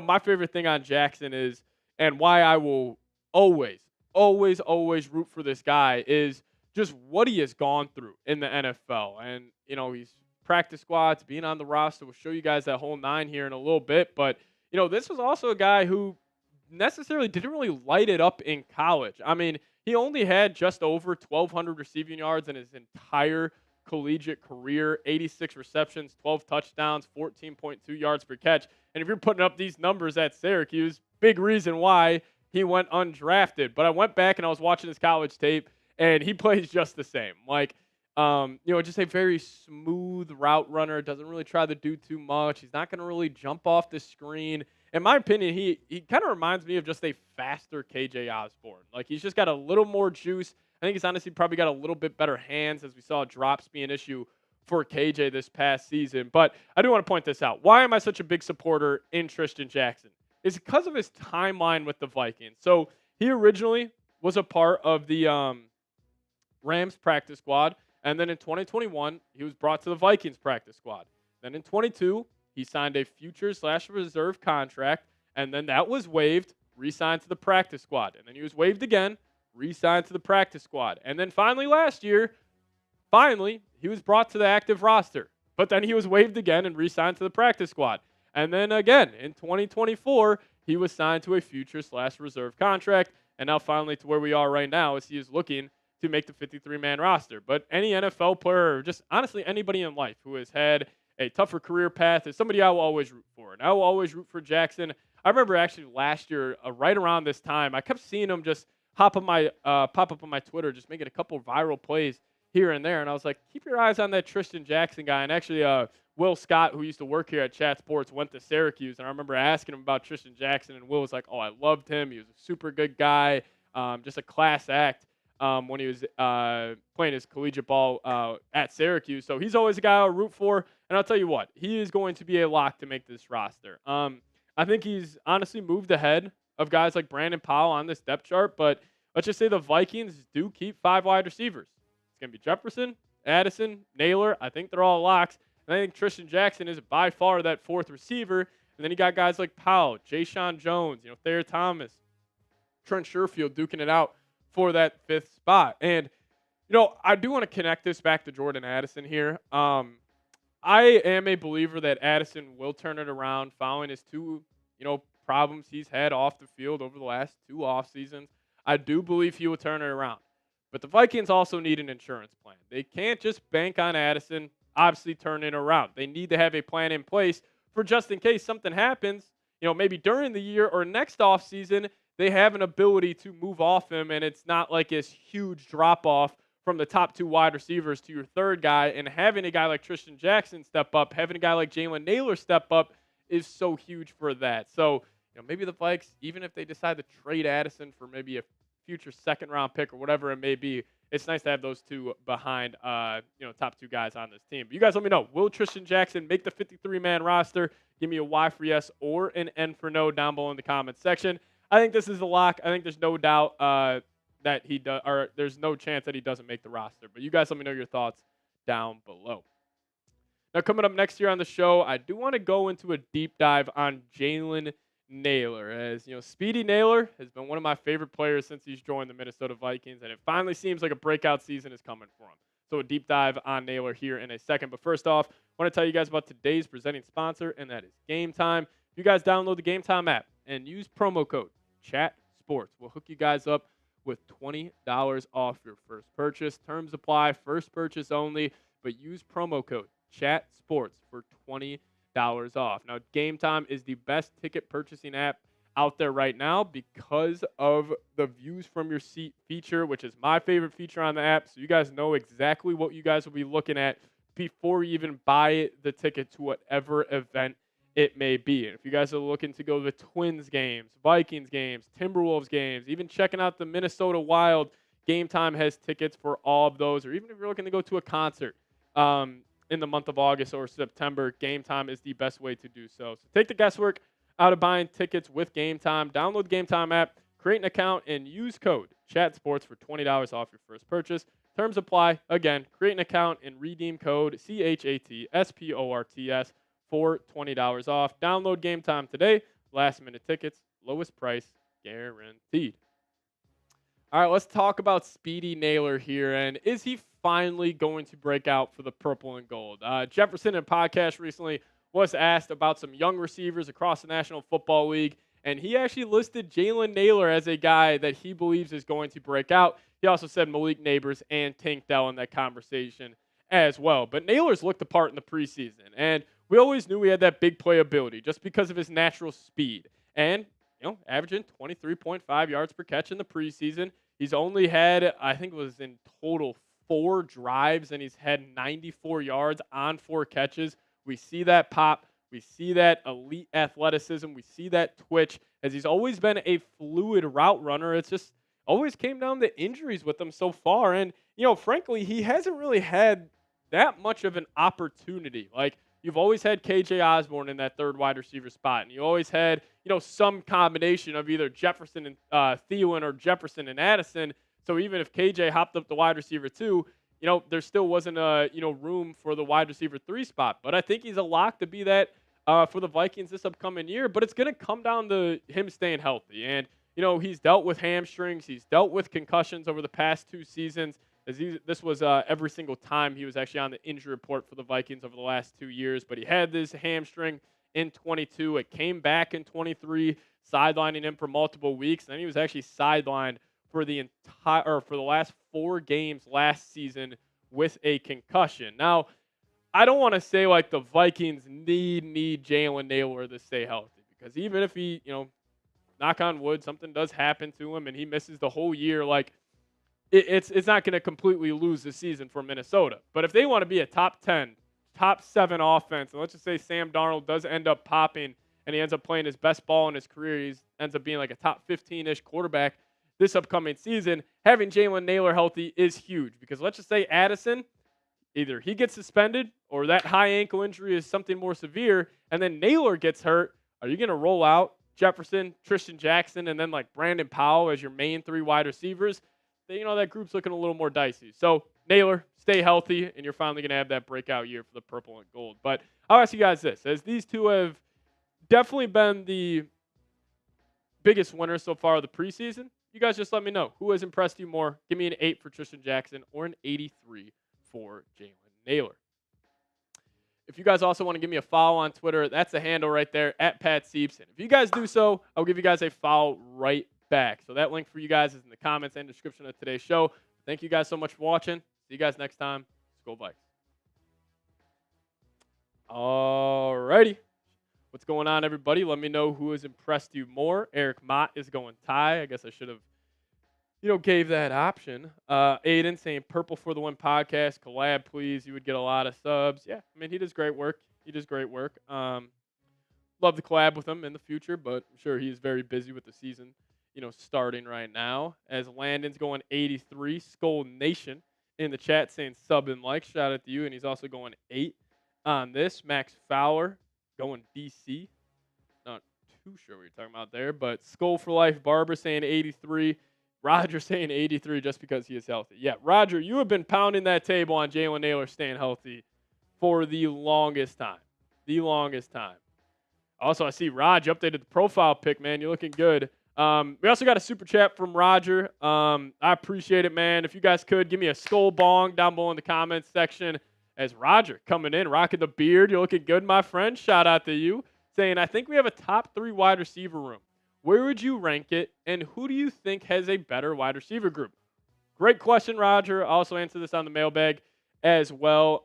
my favorite thing on Jackson is, and why I will always root for this guy is just what he has gone through in the NFL. And, he's practice squads, being on the roster. We'll show you guys that whole 9 here in a little bit. But, this was also a guy who necessarily didn't really light it up in college. I mean, he only had just over 1,200 receiving yards in his entire collegiate career, 86 receptions, 12 touchdowns, 14.2 yards per catch. And if you're putting up these numbers at Syracuse, big reason why he went undrafted. But I went back and I was watching his college tape, and he plays just the same. Like, just a very smooth route runner, doesn't really try to do too much. He's not going to really jump off the screen. In my opinion, he kind of reminds me of just a faster KJ Osborne. Like, he's just got a little more juice. I think he's honestly probably got a little bit better hands, as we saw drops be an issue for KJ this past season. But I do want to point this out. Why am I such a big supporter in Trishton Jackson? It's because of his timeline with the Vikings. So he originally was a part of the Rams practice squad. And then in 2021, he was brought to the Vikings practice squad. Then in 22, he signed a future/reserve contract, and then that was waived, re-signed to the practice squad. And then he was waived again, re-signed to the practice squad. And then finally last year, he was brought to the active roster. But then he was waived again and re-signed to the practice squad. And then again, in 2024, he was signed to a future/reserve contract. And now finally to where we are right now as he is looking to make the 53-man roster. But any NFL player, or just honestly anybody in life who has had a tougher career path is somebody I will always root for. And I will always root for Jackson. I remember actually last year, right around this time, I kept seeing him just pop up on my Twitter, just making a couple viral plays here and there. And I was like, keep your eyes on that Trishton Jackson guy. And actually, Will Scott, who used to work here at Chat Sports, went to Syracuse. And I remember asking him about Trishton Jackson. And Will was like, oh, I loved him. He was a super good guy, just a class act when he was playing his collegiate ball at Syracuse. So he's always a guy I'll root for. And I'll tell you what, he is going to be a lock to make this roster. I think he's honestly moved ahead of guys like Brandon Powell on this depth chart. But let's just say the Vikings do keep 5 wide receivers. It's going to be Jefferson, Addison, Naylor. I think they're all locks. And I think Trishton Jackson is by far that 4th receiver. And then you got guys like Powell, Jayshon Jones, Thayer Thomas, Trent Sherfield duking it out for that 5th spot. And, I do want to connect this back to Jordan Addison here. I am a believer that Addison will turn it around following his 2, problems he's had off the field over the last 2 off seasons. I do believe he will turn it around. But the Vikings also need an insurance plan. They can't just bank on Addison, obviously turn it around. They need to have a plan in place for just in case something happens, maybe during the year or next off season, they have an ability to move off him, and it's not like this huge drop-off from the top 2 wide receivers to your 3rd guy. And having a guy like Trishton Jackson step up, having a guy like Jaylen Naylor step up is so huge for that. So, maybe the Vikes, even if they decide to trade Addison for maybe a future 2nd-round pick or whatever it may be, it's nice to have those 2 behind, top 2 guys on this team. But you guys let me know. Will Trishton Jackson make the 53-man roster? Give me a Y for yes or an N for no down below in the comments section. I think this is a lock. I think there's no doubt that he does, or there's no chance that he doesn't make the roster. But you guys let me know your thoughts down below. Now, coming up next year on the show, I do want to go into a deep dive on Jaylen Naylor. As Speedy Naylor has been one of my favorite players since he's joined the Minnesota Vikings, and it finally seems like a breakout season is coming for him. So a deep dive on Naylor here in a second. But first off, I want to tell you guys about today's presenting sponsor, and that is Game Time. If you guys download the Game Time app and use promo code CHATSPORTS, we'll hook you guys up with $20 off your first purchase. Terms apply, first purchase only, but use promo code CHATSPORTS for $20 off. Now, Game Time is the best ticket purchasing app out there right now because of the views from your seat feature, which is my favorite feature on the app. So you guys know exactly what you guys will be looking at before you even buy the ticket to whatever event it may be. And if you guys are looking to go to the Twins games, Vikings games, Timberwolves games, even checking out the Minnesota Wild, Game Time has tickets for all of those. Or even if you're looking to go to a concert in the month of August or September, Game Time is the best way to do so. So take the guesswork out of buying tickets with Game Time. Download the Game Time app, create an account, and use code ChatSports for $20 off your first purchase. Terms apply. Again, create an account and redeem code CHATSPORTS for $20 off. Download Game Time today. Last minute tickets, lowest price guaranteed. All right, let's talk about Speedy Naylor here. And is he finally going to break out for the purple and gold? Jefferson in a podcast recently was asked about some young receivers across the National Football League, and he actually listed Jaylen Naylor as a guy that he believes is going to break out. He also said Malik Neighbors and Tank Dell in that conversation as well. But Naylor's looked the part in the preseason, and we always knew he had that big playability just because of his natural speed. And, averaging 23.5 yards per catch in the preseason. He's only had, I think it was in total 4 drives, and he's had 94 yards on 4 catches. We see that pop. We see that elite athleticism. We see that twitch, as he's always been a fluid route runner. It's just always came down to injuries with him so far. And, frankly, he hasn't really had that much of an opportunity. Like, you've always had KJ Osborne in that third wide receiver spot, and you always had, some combination of either Jefferson and Thielen or Jefferson and Addison. So even if KJ hopped up the wide receiver 2, there still wasn't room for the wide receiver 3 spot. But I think he's a lock to be that for the Vikings this upcoming year. But it's going to come down to him staying healthy. And, he's dealt with hamstrings. He's dealt with concussions over the past 2 seasons. This was every single time he was actually on the injury report for the Vikings over the last 2 years. But he had this hamstring in 22. It came back in 23, sidelining him for multiple weeks. Then he was actually sidelined for the last 4 games last season with a concussion. Now, I don't want to say like the Vikings need Jaylen Naylor to stay healthy, because even if he, knock on wood, something does happen to him and he misses the whole year, like it's not going to completely lose the season for Minnesota. But if they want to be a top 10, top 7 offense, and let's just say Sam Darnold does end up popping and he ends up playing his best ball in his career, he ends up being like a top 15-ish quarterback this upcoming season, having Jaylen Naylor healthy is huge. Because let's just say Addison, either he gets suspended or that high ankle injury is something more severe, and then Naylor gets hurt. Are you going to roll out Jefferson, Trishton Jackson, and then like Brandon Powell as your main 3 wide receivers? That group's looking a little more dicey. So Naylor, stay healthy, and you're finally going to have that breakout year for the purple and gold. But I'll ask you guys this. As these two have definitely been the biggest winners so far of the preseason, you guys just let me know. Who has impressed you more? Give me an 8 for Trishton Jackson or an 83 for Jaylen Naylor. If you guys also want to give me a follow on Twitter, that's the handle right there, @PatSiepman. If you guys do so, I'll give you guys a follow right back. So that link for you guys is in the comments and description of today's show. Thank you guys so much for watching. See you guys next time. Let's go Vikes. Alrighty. What's going on, everybody? Let me know who has impressed you more. Eric Mott is going Ty. I guess I should have, gave that option. Aiden saying Purple for the Win podcast. Collab, please. You would get a lot of subs. Yeah, he does great work. Love to collab with him in the future, but I'm sure he is very busy with the season, starting right now. As Landon's going 83. Skull Nation in the chat saying sub and like. Shout out to you. And he's also going 8 on this. Max Fowler going BC. Not too sure what you're talking about there, but Skull for Life Barber saying 83. Roger saying 83 just because he is healthy. Yeah, Roger, you have been pounding that table on Jaylen Naylor staying healthy for the longest time. Also, I see Raj updated the profile pic, man. You're looking good. We also got a super chat from Roger. I appreciate it, man. If you guys could, give me a skull bong down below in the comments section. As Roger coming in, rocking the beard. You're looking good, my friend. Shout out to you. Saying, I think we have a top 3 wide receiver room. Where would you rank it, and who do you think has a better wide receiver group? Great question, Roger. I'll also answer this on the mailbag as well.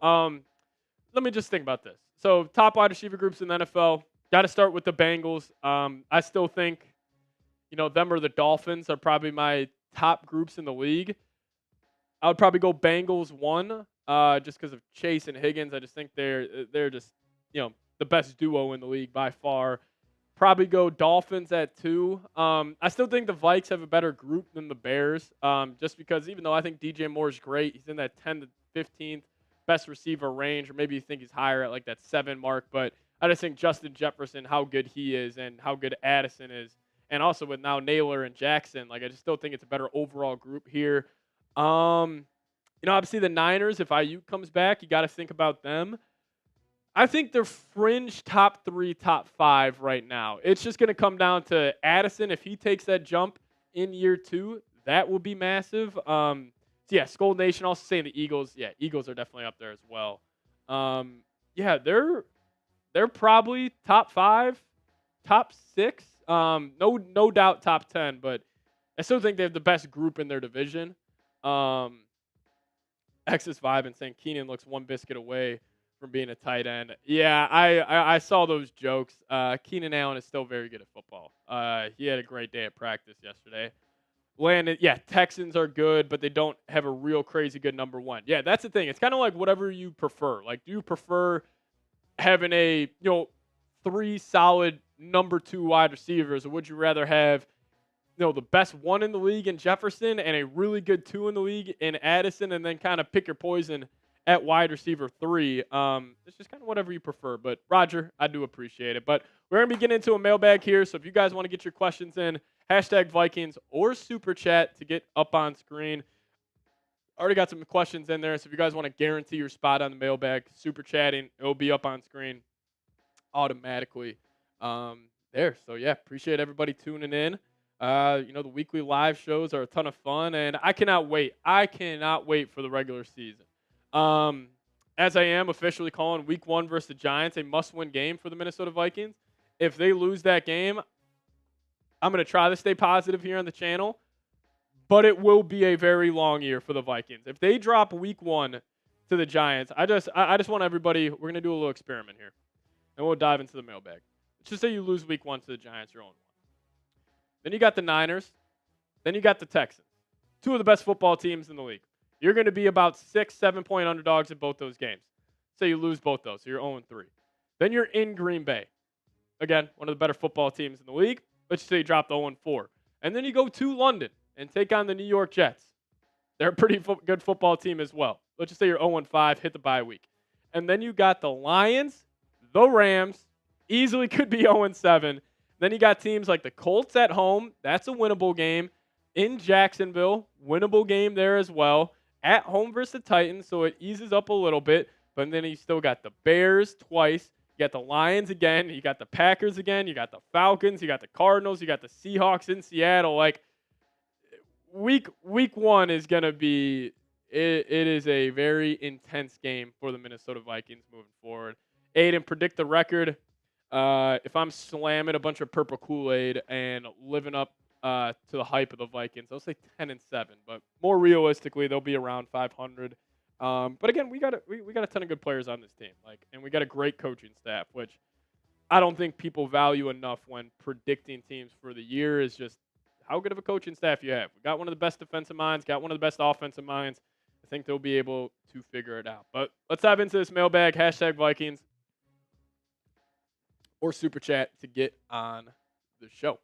Let me just think about this. So, top wide receiver groups in the NFL. Got to start with the Bengals. I still think, them or the Dolphins are probably my top groups in the league. I would probably go Bengals 1, just because of Chase and Higgins. I just think they're just, the best duo in the league by far. Probably go Dolphins at 2. I still think the Vikes have a better group than the Bears, just because even though I think DJ Moore is great, he's in that 10 to 15th best receiver range, or maybe you think he's higher at like that 7 mark. But I just think Justin Jefferson, how good he is and how good Addison is, and also with now Naylor and Jackson, like I just still think it's a better overall group here. Obviously the Niners, if Ayuk comes back, you got to think about them. I think they're fringe top 3, top 5 right now. It's just going to come down to Addison. If he takes that jump in year 2, that will be massive. Skull Nation also saying the Eagles. Yeah, Eagles are definitely up there as well. They're probably top 5, top 6. No doubt top 10, but I still think they have the best group in their division. X is vibing saying Keenan looks one biscuit away from being a tight end. Yeah, I saw those jokes. Keenan Allen is still very good at football. He had a great day at practice yesterday. Texans are good, but they don't have a real crazy good number 1. Yeah, that's the thing. It's kind of like whatever you prefer. Like, do you prefer having 3 solid number 2 wide receivers, or would you rather have the best 1 in the league in Jefferson and a really good 2 in the league in Addison, and then kind of pick your poison at wide receiver 3? It's just kind of whatever you prefer. But Roger, I do appreciate it. But we're going to be getting into a mailbag here. So if you guys want to get your questions in, #Vikings or Super Chat to get up on screen. Already got some questions in there. So if you guys want to guarantee your spot on the mailbag, Super Chatting, it'll be up on screen automatically there. So yeah, appreciate everybody tuning in. The weekly live shows are a ton of fun, and I cannot wait. I cannot wait for the regular season. As I am officially calling week 1 versus the Giants a must-win game for the Minnesota Vikings. If they lose that game, I'm going to try to stay positive here on the channel, but it will be a very long year for the Vikings. If they drop week 1 to the Giants, I just want everybody, we're going to do a little experiment here, and we'll dive into the mailbag. Let's just say you lose week 1 to the Giants, you're 0-1. Then you got the Niners. Then you got the Texans. 2 of the best football teams in the league. You're going to be about 6-7 point underdogs in both those games. Say you lose both those, so you're 0-3. Then you're in Green Bay. Again, one of the better football teams in the league. Let's just say you drop the 0-4. And then you go to London and take on the New York Jets. They're a pretty good football team as well. Let's just say you're 0-5, hit the bye week. And then you got the Lions, the Rams, easily could be 0-7. Then you got teams like the Colts at home. That's a winnable game. In Jacksonville, winnable game there as well. At home versus the Titans, so it eases up a little bit. But then you still got the Bears twice. You got the Lions again. You got the Packers again. You got the Falcons. You got the Cardinals. You got the Seahawks in Seattle. Like, week 1 is going to be it is a very intense game for the Minnesota Vikings moving forward. Aiden, predict the record. If I'm slamming a bunch of purple Kool-Aid and living up to the hype of the Vikings, I'll say 10-7. But more realistically, they'll be around 500. But again, we got a ton of good players on this team, and we got a great coaching staff, which I don't think people value enough when predicting teams for the year. Is just how good of a coaching staff you have. We got one of the best defensive minds, got one of the best offensive minds. I think they'll be able to figure it out. But let's dive into this mailbag. #Vikings or Super Chat to get on the show.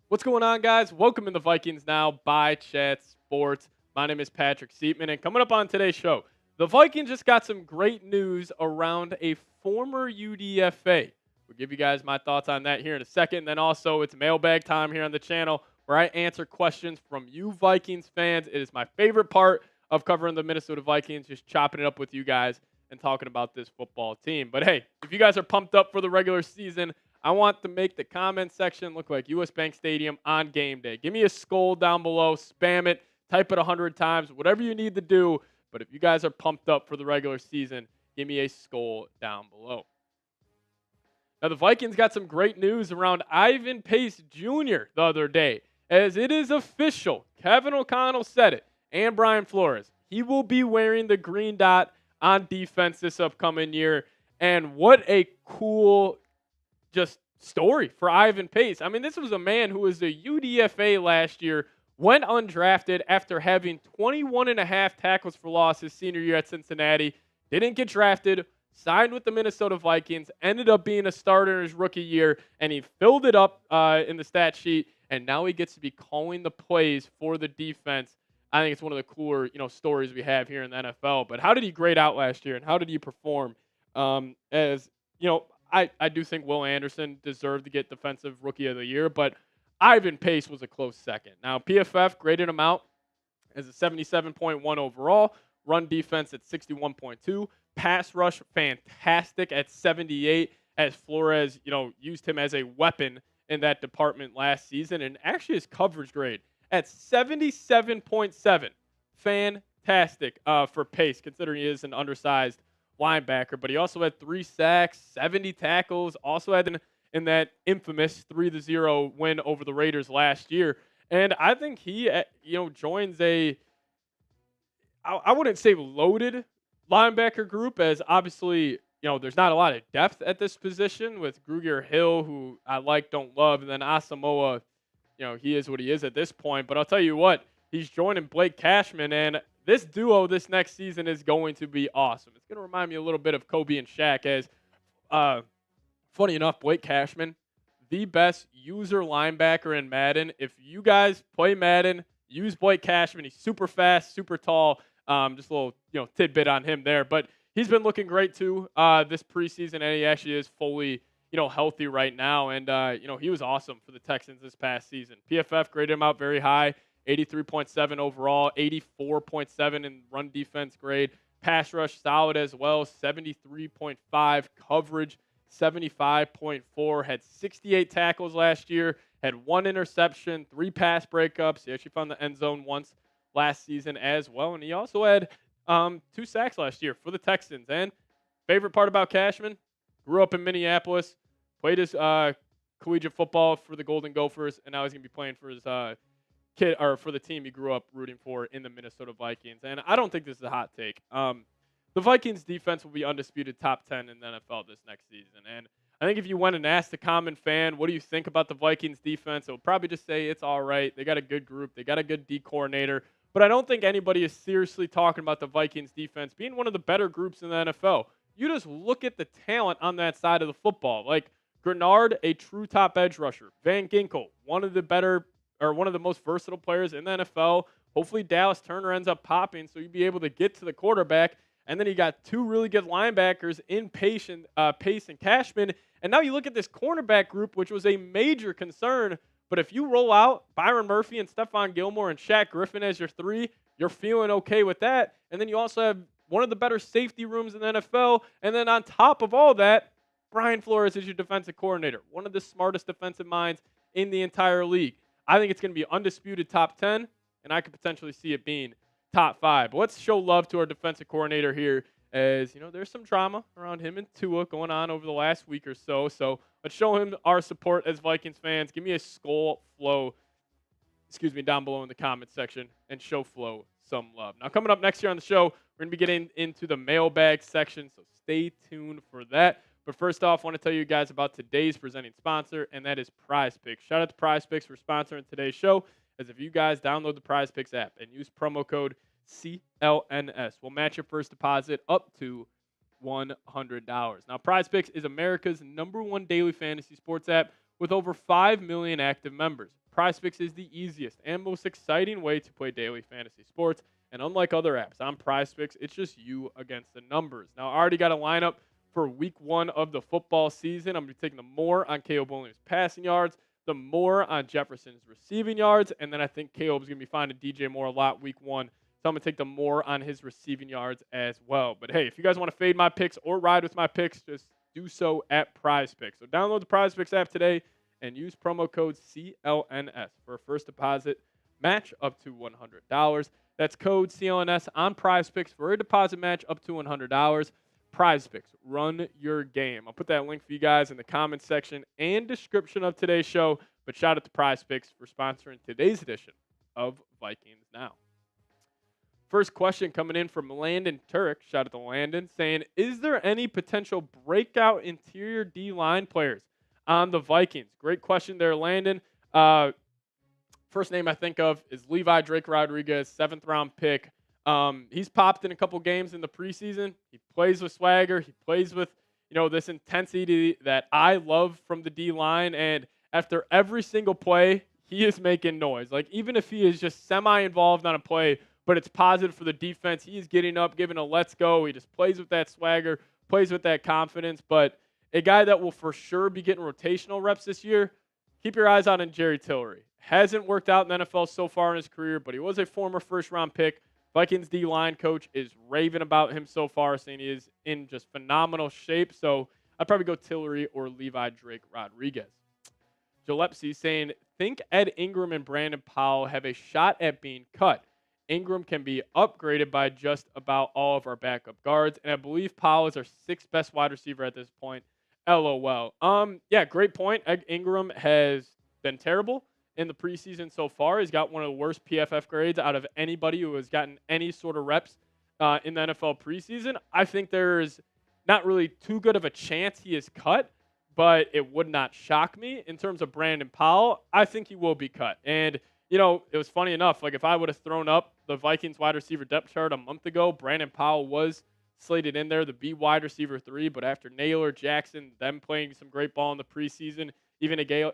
What's going on, guys? Welcome in the Vikings Now by Chat Sports. My name is Patrick Siepman, and coming up on today's show, the Vikings just got some great news around a former UDFA. We'll give you guys my thoughts on that here in a second. Then also, it's mailbag time here on the channel where I answer questions from you Vikings fans. It is my favorite part of covering the Minnesota Vikings, just chopping it up with you guys and talking about this football team. But hey, if you guys are pumped up for the regular season, I want to make the comment section look like US Bank Stadium on game day. Give me a skull down below, spam it, type it 100 times, whatever you need to do. But if you guys are pumped up for the regular season, give me a skull down below. Now, the Vikings got some great news around Ivan Pace Jr. the other day, as it is official. Kevin O'Connell said it, and Brian Flores. He will be wearing the green dot on defense this upcoming year. And what a cool just story for Ivan Pace. I mean, this was a man who was a UDFA last year, went undrafted after having 21.5 tackles for loss his senior year at Cincinnati, didn't get drafted, signed with the Minnesota Vikings, ended up being a starter in his rookie year, and he filled it up in the stat sheet, and now he gets to be calling the plays for the defense I think it's one of the cooler, stories we have here in the NFL. But how did he grade out last year, and how did he perform? As you know, I do think Will Anderson deserved to get Defensive Rookie of the Year, but Ivan Pace was a close second. Now, PFF graded him out as a 77.1 overall, run defense at 61.2, pass rush fantastic at 78, as Flores, used him as a weapon in that department last season, and actually his coverage grade at 77.7. Fantastic for Pace, considering he is an undersized linebacker, but he also had 3 sacks, 70 tackles, also had in that infamous 3-0 win over the Raiders last year. And I think he, joins I wouldn't say loaded linebacker group, as obviously, there's not a lot of depth at this position with Grugier Hill, who I don't love, and then Asamoah, he is what he is at this point. But I'll tell you what, he's joining Blake Cashman, and this duo this next season is going to be awesome. It's going to remind me a little bit of Kobe and Shaq, as funny enough, Blake Cashman, the best user linebacker in Madden. If you guys play Madden, use Blake Cashman. He's super fast, super tall. Just a little, tidbit on him there. But he's been looking great too this preseason, and he actually is fully, healthy right now. And, he was awesome for the Texans this past season. PFF graded him out very high, 83.7 overall, 84.7 in run defense grade. Pass rush solid as well, 73.5. Coverage, 75.4. Had 68 tackles last year. Had 1 interception, 3 pass breakups. He actually found the end zone once last season as well. And he also had 2 sacks last year for the Texans. And favorite part about Cashman, grew up in Minneapolis, played his collegiate football for the Golden Gophers, and now he's going to be playing for his for the team he grew up rooting for in the Minnesota Vikings. And I don't think this is a hot take. The Vikings defense will be undisputed top 10 in the NFL this next season. And I think if you went and asked the common fan, what do you think about the Vikings defense? They'll probably just say it's all right. They got a good group. They got a good D coordinator. But I don't think anybody is seriously talking about the Vikings defense being one of the better groups in the NFL. You just look at the talent on that side of the football. Like Grenard, a true top edge rusher. Van Ginkel, one of the most versatile players in the NFL. Hopefully Dallas Turner ends up popping so you'd be able to get to the quarterback. And then you got 2 really good linebackers in Pace and Cashman. And now you look at this cornerback group, which was a major concern. But if you roll out Byron Murphy and Stephon Gilmore and Shaq Griffin as your 3, you're feeling okay with that. And then you also have one of the better safety rooms in the NFL. And then on top of all that, Brian Flores is your defensive coordinator, one of the smartest defensive minds in the entire league. I think it's going to be undisputed top 10, and I could potentially see it being top 5. But let's show love to our defensive coordinator here, as there's some drama around him and Tua going on over the last week or so. So let's show him our support as Vikings fans. Give me a skull flow, down below in the comment section, and show Flo some love. Now, coming up next year on the show, we're going to be getting into the mailbag section, so stay tuned for that. But first off, I want to tell you guys about today's presenting sponsor, and that is Prize Picks. Shout out to Prize Picks for sponsoring today's show, as if you guys download the Prize Picks app and use promo code CLNS, we'll match your first deposit up to $100. Now, Prize Picks is America's #1 daily fantasy sports app with over 5 million active members. Prize Picks is the easiest and most exciting way to play daily fantasy sports, and unlike other apps, on Prize Picks, it's just you against the numbers. Now, I already got a lineup for week 1 of the football season. I'm going to be taking the more on Caleb Williams' passing yards, the more on Jefferson's receiving yards, and then I think Caleb's going to be finding DJ Moore a lot week 1. So I'm going to take the more on his receiving yards as well. But hey, if you guys want to fade my picks or ride with my picks, just do so at Prize Picks. So download the Prize Picks app today and use promo code CLNS for a first deposit match up to $100. That's code CLNS on Prize Picks for a deposit match up to $100. Prize Picks, run your game. I'll put that link for you guys in the comments section and description of today's show. But shout out to Prize Picks for sponsoring today's edition of Vikings Now. First question coming in from Landon Turek. Shout out to Landon, saying, is there any potential breakout interior D-line players on the Vikings? Great question there, Landon. First name I think of is Levi Drake Rodriguez, 7th-round pick. He's popped in a couple games in the preseason. He plays with swagger. He plays with, this intensity that I love from the D-line. And after every single play, he is making noise. Like, even if he is just semi-involved on a play, but it's positive for the defense, he is getting up, giving a let's go. He just plays with that swagger, plays with that confidence. But a guy that will for sure be getting rotational reps this year, keep your eyes out on Jerry Tillery. Hasn't worked out in the NFL so far in his career, but he was a former first-round pick. Vikings D-line coach is raving about him so far, saying he is in just phenomenal shape. So I'd probably go Tillery or Levi Drake Rodriguez. Gillespie saying, think Ed Ingram and Brandon Powell have a shot at being cut. Ingram can be upgraded by just about all of our backup guards, and I believe Powell is our sixth best wide receiver at this point. LOL. Yeah, great point. Ed Ingram has been terrible in the preseason so far. He's got one of the worst PFF grades out of anybody who has gotten any sort of reps in the NFL preseason. I think there's not really too good of a chance he is cut, but it would not shock me. In terms of Brandon Powell, I think he will be cut. And, you know, it was funny enough, like if I would have thrown up the Vikings wide receiver depth chart a month ago, Brandon Powell was slated in there to be wide receiver 3, but after Naylor, Jackson, them playing some great ball in the preseason, even a guy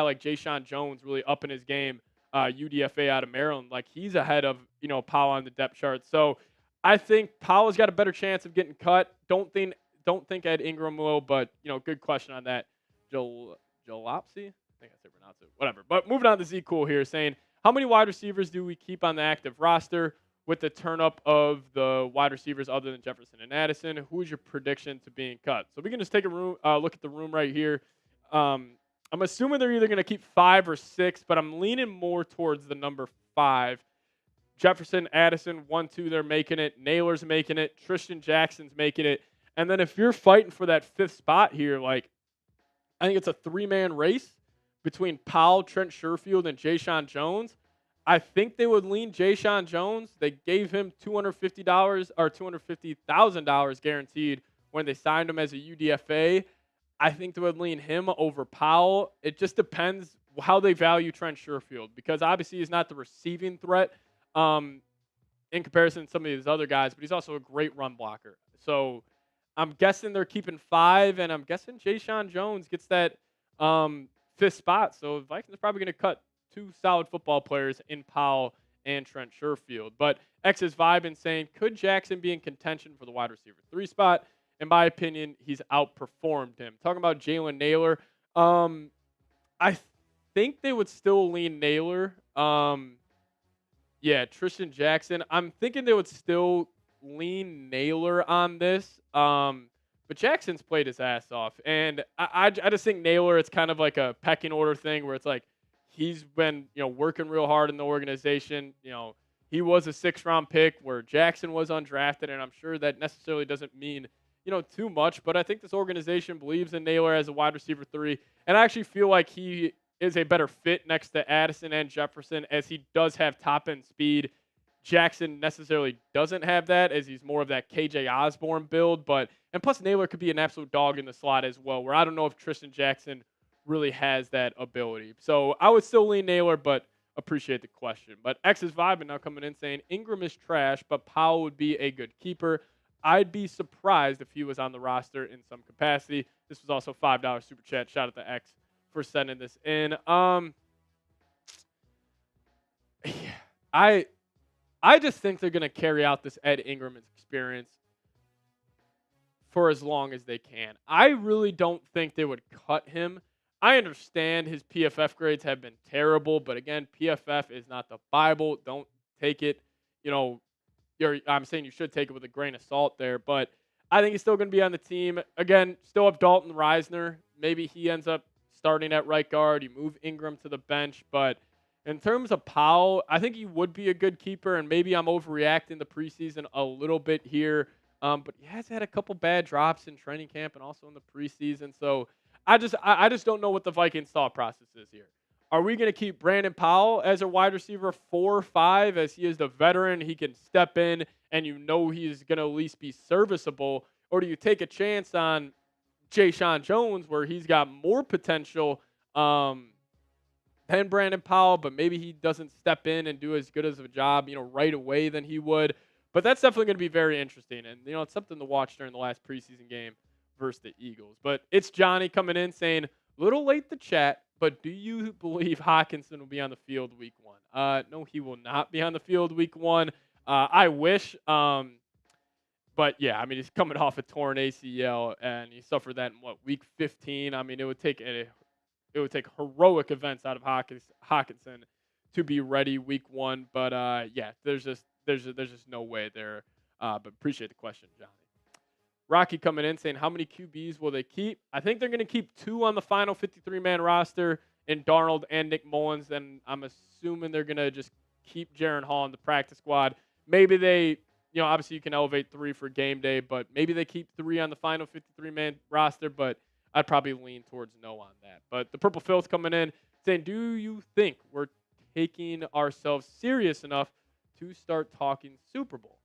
like Jaylen Jones really upping his game, UDFA out of Maryland, like he's ahead of, you know, Powell on the depth chart. So I think Powell's got a better chance of getting cut. Don't think Ed Ingram will, but, you know, good question on that. Jalopsy? I think I said pronounce it. Whatever. But moving on to Z Cool here, saying, how many wide receivers do we keep on the active roster with the turn up of the wide receivers other than Jefferson and Addison? Who is your prediction to being cut? So we can just take a look at the room right here. I'm assuming they're either going to keep 5 or 6, but I'm leaning more towards the number 5. Jefferson, Addison, 1, 2, they're making it. Naylor's making it. Trishton Jackson's making it. And then if you're fighting for that 5th spot here, like, I think it's a 3-man race between Powell, Trent Sherfield, and Jaylen Jones. I think they would lean Jaylen Jones. They gave him $250 or $250,000 guaranteed when they signed him as a UDFA. I think they would lean him over Powell. It just depends how they value Trent Sherfield, because obviously he's not the receiving threat in comparison to some of these other guys, but he's also a great run blocker. So I'm guessing they're keeping 5, and I'm guessing Jaylen Jones gets that 5th spot. So the Vikings are probably going to cut 2 solid football players in Powell and Trent Sherfield. But X is vibing, saying, could Jackson be in contention for the wide receiver 3 spot? In my opinion, he's outperformed him. Talking about Jaylen Naylor, I think they would still lean Naylor. Yeah, Trishton Jackson. I'm thinking they would still lean Naylor on this. But Jackson's played his ass off. And I just think Naylor, it's kind of like a pecking order thing where it's like he's been, you know, working real hard in the organization. You know, he was a 6th-round pick where Jackson was undrafted, and I'm sure that necessarily doesn't mean, you know, too much. But I think this organization believes in Naylor as a wide receiver 3. And I actually feel like he is a better fit next to Addison and Jefferson, as he does have top-end speed. Jackson necessarily doesn't have that, as he's more of that KJ Osborne build. And plus Naylor could be an absolute dog in the slot as well, where I don't know if Trishton Jackson really has that ability. So I would still lean Naylor, but appreciate the question. But X is vibing now, coming in saying, Ingram is trash, but Powell would be a good keeper. I'd be surprised if he was on the roster in some capacity. This was also $5 super chat. Shout out to X for sending this in. I just think they're going to carry out this Ed Ingram experience for as long as they can. I really don't think they would cut him. I understand his PFF grades have been terrible, but again, PFF is not the Bible. Don't take it, you know, I'm saying you should take it with a grain of salt there, but I think he's still going to be on the team. Again, still have Dalton Reisner. Maybe he ends up starting at right guard. You move Ingram to the bench, but in terms of Powell, I think he would be a good keeper, and maybe I'm overreacting the preseason a little bit here, but he has had a couple bad drops in training camp and also in the preseason, so I just don't know what the Vikings thought process is here. Are we going to keep Brandon Powell as a wide receiver 4 or 5, as he is the veteran? He can step in, and you know he's going to at least be serviceable. Or do you take a chance on Jaylen Jones, where he's got more potential than Brandon Powell, but maybe he doesn't step in and do as good as a job, you know, right away than he would? But that's definitely going to be very interesting, and, you know, it's something to watch during the last preseason game versus the Eagles. But it's Johnny coming in saying, little late to chat, but do you believe Hockenson will be on the field week 1? No, he will not be on the field week 1. I wish. But yeah, I mean, he's coming off a torn ACL, and he suffered that in week 15. I mean, it would take heroic events out of Hockenson to be ready week 1. But yeah, there's just no way there. But appreciate the question, Johnny. Rocky coming in saying, how many QBs will they keep? I think they're going to keep 2 on the final 53-man roster in Darnold and Nick Mullins. And I'm assuming they're going to just keep Jaron Hall in the practice squad. Maybe they, obviously you can elevate 3 for game day, but maybe they keep 3 on the final 53-man roster. But I'd probably lean towards no on that. But the Purple Phil's coming in saying, do you think we're taking ourselves serious enough to start talking Super Bowl?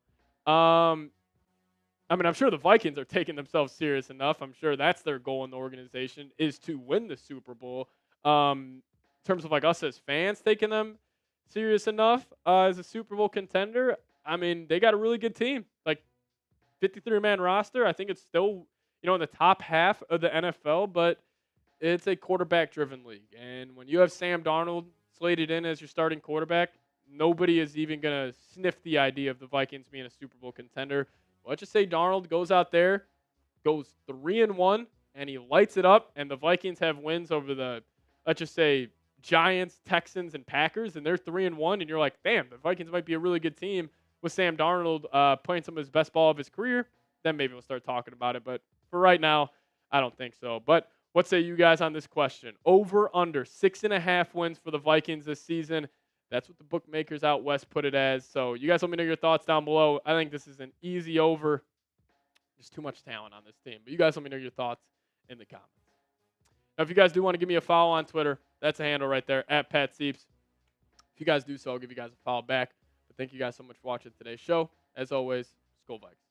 I mean, I'm sure the Vikings are taking themselves serious enough. I'm sure that's their goal in the organization is to win the Super Bowl. In terms of like us as fans taking them serious enough as a Super Bowl contender, I mean, they got a really good team. Like 53-man roster, I think it's still, in the top half of the NFL, but it's a quarterback-driven league. And when you have Sam Darnold slated in as your starting quarterback, nobody is even going to sniff the idea of the Vikings being a Super Bowl contender. Let's just say Darnold goes out there, goes 3-1, and he lights it up, and the Vikings have wins over the, let's just say, Giants, Texans, and Packers, and they're 3-1, and you're like, damn, the Vikings might be a really good team with Sam Darnold playing some of his best ball of his career. Then maybe we'll start talking about it. But for right now, I don't think so. But what say you guys on this question? Over, under, 6.5 wins for the Vikings this season. That's what the bookmakers out west put it as. So you guys let me know your thoughts down below. I think this is an easy over. There's too much talent on this team. But you guys let me know your thoughts in the comments. Now, if you guys do want to give me a follow on Twitter, that's a handle right there, @PatSeeps. If you guys do so, I'll give you guys a follow back. But thank you guys so much for watching today's show. As always, Skol Vikes.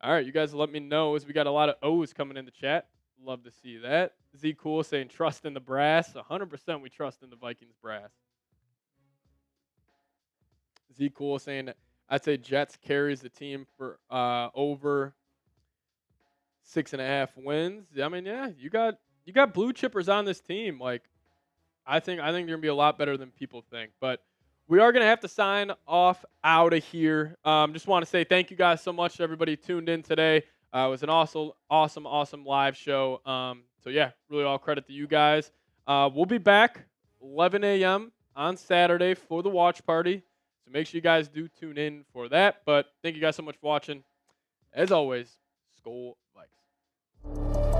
All right, you guys let me know as we got a lot of O's coming in the chat. Love to see that. Z Cool saying trust in the brass. 100% we trust in the Vikings brass. Z Cool saying I'd say Jets carries the team for over 6.5 wins. I mean, yeah, you got blue chippers on this team. Like, I think they're gonna be a lot better than people think. But we are gonna have to sign off out of here. Just want to say thank you guys so much to everybody who tuned in today. It was an awesome live show. So yeah, really all credit to you guys. We'll be back 11 a.m. on Saturday for the watch party. So make sure you guys do tune in for that. But thank you guys so much for watching. As always, Skol Vikes.